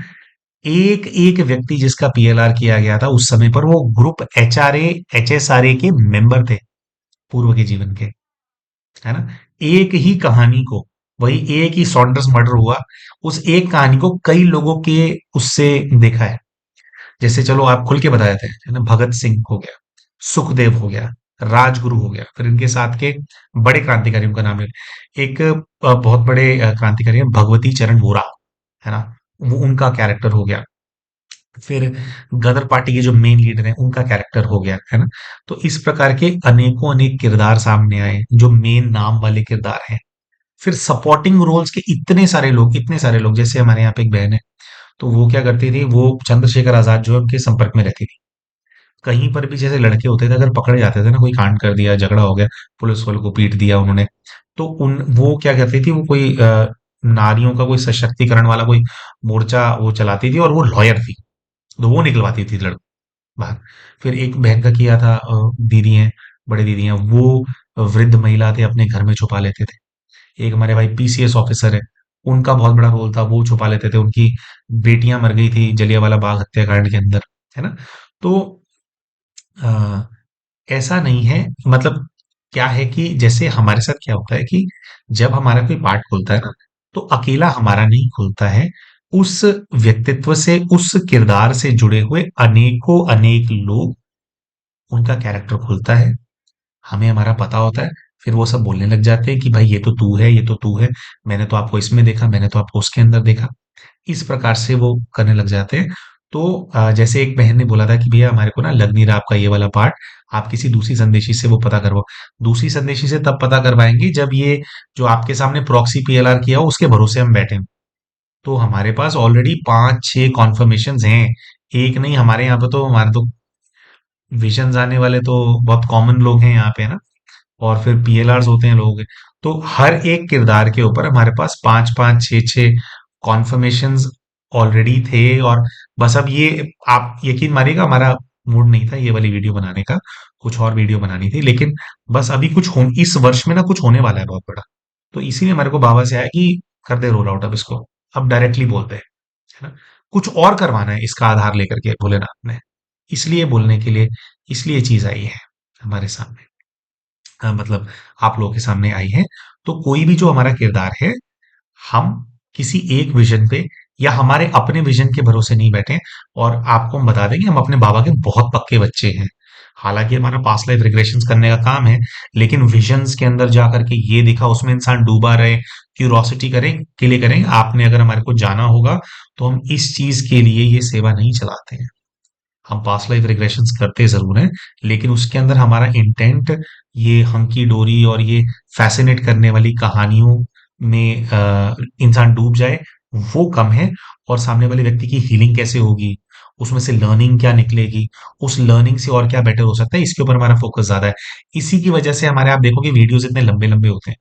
एक एक व्यक्ति जिसका पीएलआर किया गया था उस समय पर, वो ग्रुप एचएसआरए के मेंबर थे, पूर्व के जीवन के, है ना? एक ही कहानी को, वही एक ही सॉन्डर्स मर्डर हुआ, उस एक कहानी को कई लोगों के उससे देखा है। जैसे चलो आप खुल के बता देते हैं, है ना? भगत सिंह हो गया, सुखदेव हो गया, राजगुरु हो गया, फिर इनके साथ के बड़े क्रांतिकारी, उनका नाम है एक बहुत बड़े क्रांतिकारी हैं भगवती चरण वोरा, है ना? वो उनका कैरेक्टर हो गया। फिर गदर पार्टी के जो मेन लीडर हैं उनका कैरेक्टर हो गया, है ना? तो इस प्रकार के अनेकों अनेक किरदार सामने आए जो मेन नाम वाले किरदार हैं। फिर सपोर्टिंग रोल्स के इतने सारे लोग, जैसे हमारे यहाँ पे एक बहन है, तो वो क्या करती थी, वो चंद्रशेखर आजाद जो है उनके संपर्क में रहती थी। कहीं पर भी जैसे लड़के होते थे अगर पकड़े जाते थे ना, कोई कांड कर दिया, झगड़ा हो गया, पुलिस वालों को पीट दिया उन्होंने, तो उन वो क्या करती थी, वो कोई नारियों का कोई सशक्तिकरण वाला कोई मोर्चा वो चलाती थी और वो लॉयर थी, तो वो निकलवाती थी लड़को बाहर। फिर एक बहन का किया था, दीदी हैं, बड़े दीदी हैं, वो वृद्ध महिला थे अपने घर में छुपा लेते थे। एक हमारे भाई पीसीएस ऑफिसर है, उनका बहुत बड़ा रोल था, वो छुपा लेते थे, उनकी बेटियां मर गई थी जलियांवाला बाग हत्याकांड के अंदर, है ना? तो अ, ऐसा नहीं है, मतलब क्या है कि जैसे हमारे साथ क्या होता है कि जब हमारा कोई पार्ट खुलता है ना, तो अकेला हमारा नहीं खुलता है, उस व्यक्तित्व से, उस किरदार से जुड़े हुए अनेकों अनेक लोग, उनका कैरेक्टर खुलता है, हमें हमारा पता होता है, फिर वो सब बोलने लग जाते हैं कि भाई ये तो तू है, ये तो तू है, मैंने तो आपको इसमें देखा, मैंने तो आपको उसके अंदर देखा। इस प्रकार से वो करने लग जाते हैं। तो जैसे एक बहन ने बोला था कि भैया हमारे को ना लग नहीं रहा आपका ये वाला पार्ट, आप किसी दूसरी संदेशी से वो पता करवाओ। दूसरी संदेशी से तब पता करवाएंगे जब ये जो आपके सामने प्रॉक्सी पीएलआर किया हो उसके भरोसे हम बैठे। तो हमारे पास ऑलरेडी 5-6 कॉन्फर्मेशन हैं। एक नहीं, हमारे यहाँ पे तो हमारे तो विजन आने वाले तो बहुत कॉमन लोग हैं यहाँ पे, है ना? और फिर पीएलआर्स होते हैं लोगों के। तो हर एक किरदार के ऊपर हमारे पास 5-5, 6-6 कॉन्फर्मेशंस ऑलरेडी थे। और बस अब ये आप यकीन मानिएगा, हमारा मूड नहीं था ये वाली वीडियो बनाने का, कुछ और वीडियो बनानी थी, लेकिन बस अभी कुछ हो, इस वर्ष में ना कुछ होने वाला है बहुत बड़ा। तो इसीलिए मेरे को बाबा से आया कि कर दे रोल आउट अब इसको, अब डायरेक्टली बोलते हैं, है ना? कुछ और करवाना है इसका आधार लेकर के भोलेनाथ ने, इसलिए बोलने के लिए, इसलिए चीज आई है हमारे सामने, मतलब आप लोगों के सामने आई है। तो कोई भी जो हमारा किरदार है, हम किसी एक विजन पे या हमारे अपने विजन के भरोसे नहीं बैठे। और आपको हम बता देंगे, हम अपने बाबा के बहुत पक्के बच्चे हैं। हालांकि हमारा पास्ट लाइफ रिग्रेशंस करने का काम है, लेकिन विजन्स के अंदर जा करके ये दिखा, उसमें इंसान डूबा रहे, क्यूरोसिटी करें के लिए करें। आपने अगर हमारे को जाना होगा तो हम इस चीज के लिए ये सेवा नहीं चलाते हैं। हम पास्ट लाइफ रिग्रेशंस करते जरूर हैं, लेकिन उसके अंदर हमारा इंटेंट ये हंकी डोरी और ये फैसिनेट करने वाली कहानियों में इंसान डूब जाए, वो कम है। और सामने वाले व्यक्ति की हीलिंग कैसे होगी, उसमें से लर्निंग क्या निकलेगी, उस लर्निंग से और क्या बेटर हो सकता है, इसके ऊपर हमारा फोकस ज्यादा है। इसी की वजह से हमारे, आप देखोगे वीडियोस इतने लंबे लंबे होते हैं।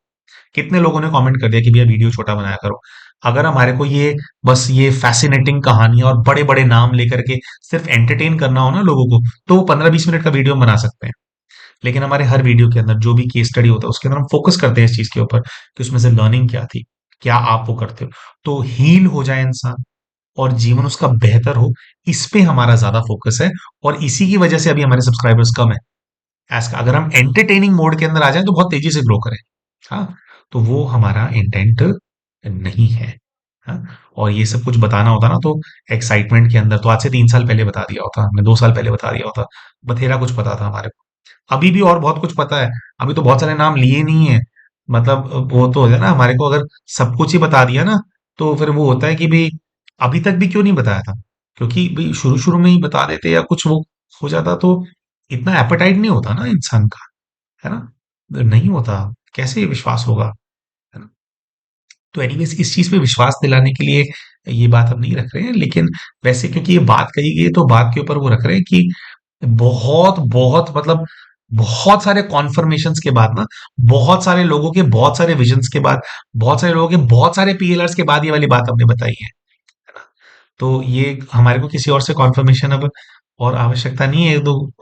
कितने लोगों ने कमेंट कर दिया कि भैया वीडियो छोटा बनाया करो। अगर हमारे को ये बस ये फैसिनेटिंग कहानियां और बड़े बड़े नाम लेकर के सिर्फ एंटरटेन करना हो ना लोगों को, तो वो 15-20 मिनट का वीडियो हम बना सकते हैं। लेकिन हमारे हर वीडियो के अंदर जो भी केस स्टडी होता है उसके अंदर हम फोकस करते हैं इस चीज के ऊपर कि उसमें से लर्निंग क्या थी, क्या आप वो करते हो, तो हील हो जाए इंसान और जीवन उसका बेहतर हो, इस पे हमारा ज्यादा फोकस है। और इसी की वजह से अभी हमारे सब्सक्राइबर्स कम है। अगर हम एंटरटेनिंग मोड के अंदर आ जाए तो बहुत तेजी से ग्रो करें। हाँ, तो वो हमारा इंटेंट नहीं है। हाँ, और ये सब कुछ बताना होता ना तो एक्साइटमेंट के अंदर तो आज से 3 साल पहले बता दिया होता, हमने 2 साल पहले बता दिया होता, बथेरा कुछ पता था हमारे को। अभी भी और बहुत कुछ पता है। अभी तो बहुत सारे नाम लिए नहीं है। मतलब वो तो है ना, हमारे को अगर सब कुछ ही बता दिया ना, तो फिर वो होता है कि भाई अभी तक भी क्यों नहीं बताया था। क्योंकि भाई शुरू शुरू में ही बता देते या कुछ वो हो जाता तो इतना एपेटाइट नहीं होता ना इंसान का, है ना, नहीं होता, कैसे विश्वास होगा, है ना। तो एनीवेज इस चीज पे विश्वास दिलाने के लिए ये बात हम नहीं रख रहे हैं, लेकिन वैसे क्योंकि ये बात कही गई है तो बात के ऊपर वो रख रहे हैं कि बहुत बहुत मतलब बहुत सारे कॉन्फर्मेशंस के बाद ना, बहुत सारे लोगों के बहुत सारे विजन्स के बाद, बहुत सारे लोगों के बहुत सारे पीएलआर्स के बाद ये वाली बात हमने बताई है ना। तो ये हमारे को किसी और से कॉन्फर्मेशन अब और आवश्यकता नहीं है, तो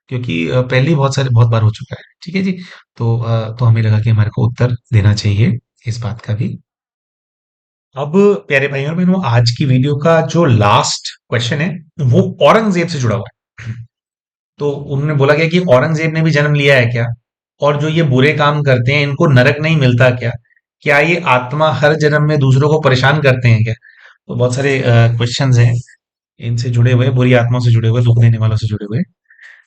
क्योंकि पहले ही बहुत बार हो चुका है। ठीक है जी। तो हमें लगा कि हमारे को उत्तर देना चाहिए इस बात का भी। अब प्यारे भाई और बहनों, आज की वीडियो का जो लास्ट क्वेश्चन है वो औरंगजेब से जुड़ा हुआ है। तो उन्होंने बोला गया कि औरंगजेब ने भी जन्म लिया है क्या, और जो ये बुरे काम करते हैं इनको नरक नहीं मिलता क्या, क्या ये आत्मा हर जन्म में दूसरों को परेशान करते हैं क्या। तो बहुत सारे क्वेश्चंस हैं इनसे जुड़े हुए, बुरी आत्माओं से जुड़े हुए, दुख देने वालों से जुड़े हुए।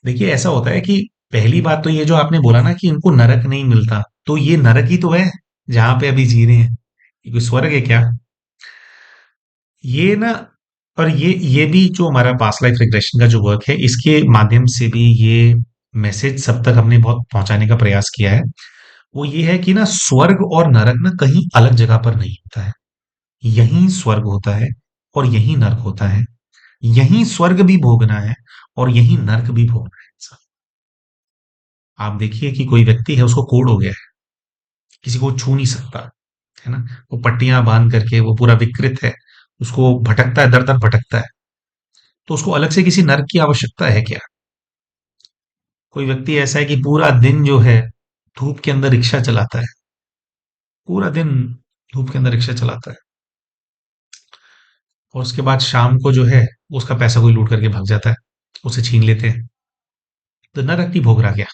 देखिए ऐसा होता है कि पहली बात तो ये जो आपने बोला ना कि इनको नरक नहीं मिलता, तो ये नरक ही तो है जहां पे अभी जी रहे हैं। ये कोई स्वर्ग है क्या, ये ना। और ये भी जो हमारा पास्ट लाइफ रिग्रेशन का जो वर्क है, इसके माध्यम से भी ये मैसेज सब तक हमने बहुत पहुंचाने का प्रयास किया है। वो ये है कि ना स्वर्ग और नरक ना कहीं अलग जगह पर नहीं होता है। यहीं स्वर्ग होता है और यहीं नरक होता है। यहीं स्वर्ग भी भोगना है और यहीं नरक भी भोगना है। आप देखिए कि कोई व्यक्ति है, उसको कोढ़ हो गया है, किसी को छू नहीं सकता, है ना, वो पट्टियां बांध करके वो पूरा विकृत है, उसको भटकता है, दर दर भटकता है। तो उसको अलग से किसी नर्क की आवश्यकता है क्या। कोई व्यक्ति ऐसा है कि पूरा दिन जो है धूप के अंदर रिक्शा चलाता है, पूरा दिन धूप के अंदर रिक्शा चलाता है, और उसके बाद शाम को जो है उसका पैसा कोई लूट करके भाग जाता है, उसे छीन लेते हैं। तो नरक की भोग रहा क्या।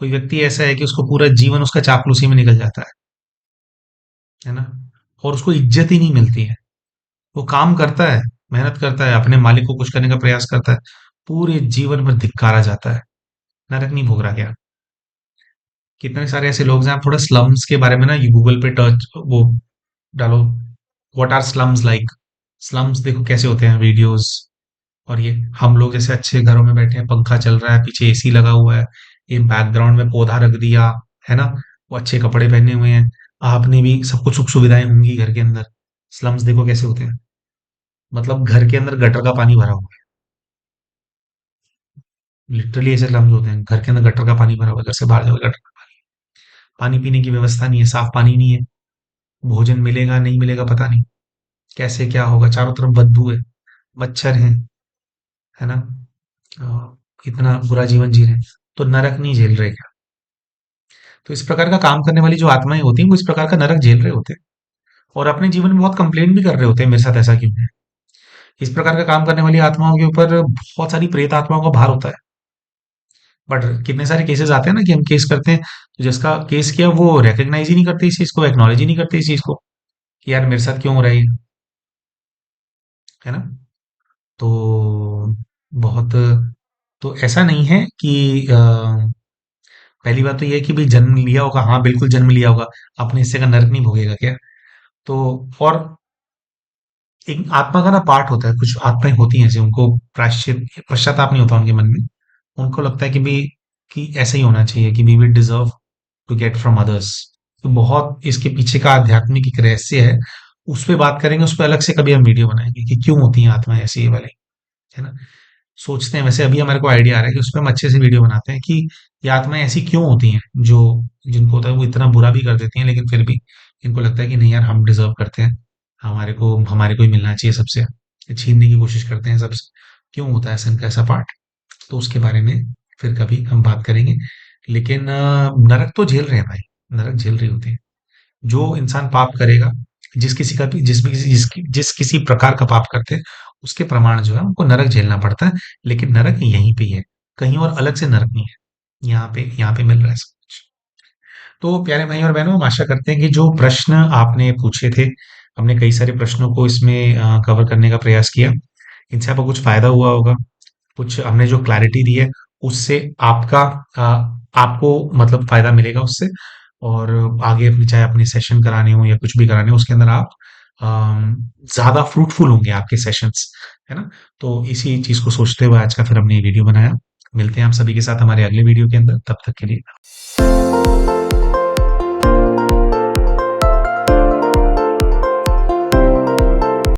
कोई व्यक्ति ऐसा है कि उसको पूरा जीवन उसका चापलूसी में निकल जाता है ना, और उसको इज्जत ही नहीं मिलती है। वो काम करता है, मेहनत करता है, अपने मालिक को खुश करने का प्रयास करता है, पूरे जीवन भर धिक्कारा जाता है। नरक नहीं भोग रहा क्या। कितने सारे ऐसे लोग हैं, आप थोड़ा स्लम्स के बारे में ना ये गूगल पे टच वो डालो, what are slums like, slums देखो कैसे होते हैं वीडियोस। और ये हम लोग जैसे अच्छे घरों में बैठे हैं, पंखा चल रहा है, पीछे एसी लगा हुआ है, ये बैकग्राउंड में पौधा रख दिया, है ना, वो अच्छे कपड़े पहने हुए हैं, आपने भी सब कुछ सुख सुविधाएं होंगी घर के अंदर। स्लम्स देखो कैसे होते हैं, मतलब घर के अंदर गटर का पानी भरा हुआ है, लिटरली ऐसे स्लम्स होते हैं, घर के अंदर गटर का पानी भरा हुआ है, घर से बाहर जाओगे गटर का पानी पीने की व्यवस्था नहीं है, साफ पानी नहीं है, भोजन मिलेगा नहीं मिलेगा पता नहीं, कैसे क्या होगा, चारों तरफ बदबू है, मच्छर है ना। इतना बुरा जीवन जी रहे हैं, तो नरक नहीं झेल रहे क्या। तो इस प्रकार का काम करने वाली जो आत्माएं होती हैं वो इस प्रकार का नरक झेल रहे होते हैं, और अपने जीवन में बहुत कंप्लेन भी कर रहे होते हैं, मेरे साथ ऐसा क्यों है। इस प्रकार का काम करने वाली आत्माओं के ऊपर बहुत सारी प्रेत आत्माओं का भार होता है। बट कितने सारे केसेस आते हैं ना कि हम केस करते हैं, तो जिसका केस किया वो रिकग्नाइज ही नहीं करते इस चीज को, एक्नॉलेज ही नहीं करते इस चीज को कि यार मेरे साथ क्यों हो रहा है है ना। तो बहुत, तो ऐसा नहीं है कि पहली बात तो ये है कि भाई जन्म लिया होगा, हाँ बिल्कुल जन्म लिया होगा, अपने हिस्से का नरक नहीं भोगेगा क्या। तो और एक आत्मा का ना पार्ट होता है, कुछ आत्माएं होती हैं ऐसे, उनको प्रायश्चित पश्चाताप नहीं होता उनके मन में। उनको लगता है कि भी कि ऐसा ही होना चाहिए, कि we deserve to get from others. तो बहुत इसके पीछे का आध्यात्मिक एक रहस्य है, उस पे बात करेंगे, उस पे अलग से कभी हम वीडियो बनाएंगे कि क्यों होती हैं आत्माएं ऐसी ये वाली, है ना। सोचते हैं, वैसे अभी हमारे को आइडिया आ रहा है कि उस पे हम अच्छे से वीडियो बनाते हैं कि ये आत्माएं ऐसी क्यों होती हैं, जो जिनको होता है वो इतना बुरा भी कर देती हैं, लेकिन फिर भी इनको लगता है कि नहीं यार, हम डिजर्व करते हैं, हमारे को ही मिलना चाहिए सबसे, ये छीनने की कोशिश करते हैं सबसे। क्यों होता है ऐसा, इनका ऐसा पार्ट। तो उसके बारे में फिर कभी हम बात करेंगे। लेकिन नरक तो झेल रहे हैं भाई, नरक झेल रही होती है। जो इंसान पाप करेगा, जिस किसी का भी जिस किसी प्रकार का पाप करते हैं, उसके प्रमाण जो है उनको नरक झेलना पड़ता है। लेकिन नरक यहीं पे ही है, कहीं और अलग से नरक नहीं है, यहाँ पे मिल रहा है सब कुछ। तो प्यारे भाई और बहनों, हम आशा करते हैं कि जो प्रश्न आपने पूछे थे, हमने कई सारे प्रश्नों को इसमें कवर करने का प्रयास किया। इनसे आपको कुछ फायदा हुआ होगा, कुछ हमने जो क्लैरिटी दी है उससे आपको मतलब फायदा मिलेगा उससे। और आगे अपनी, चाहे अपने सेशन कराने हो या कुछ भी कराने हो, उसके अंदर आप ज्यादा फ्रूटफुल होंगे आपके सेशंस, है ना। तो इसी चीज को सोचते हुए आज का फिर हमने ये वीडियो बनाया। मिलते हैं आप सभी के साथ हमारे अगले वीडियो के अंदर, तब तक के लिए।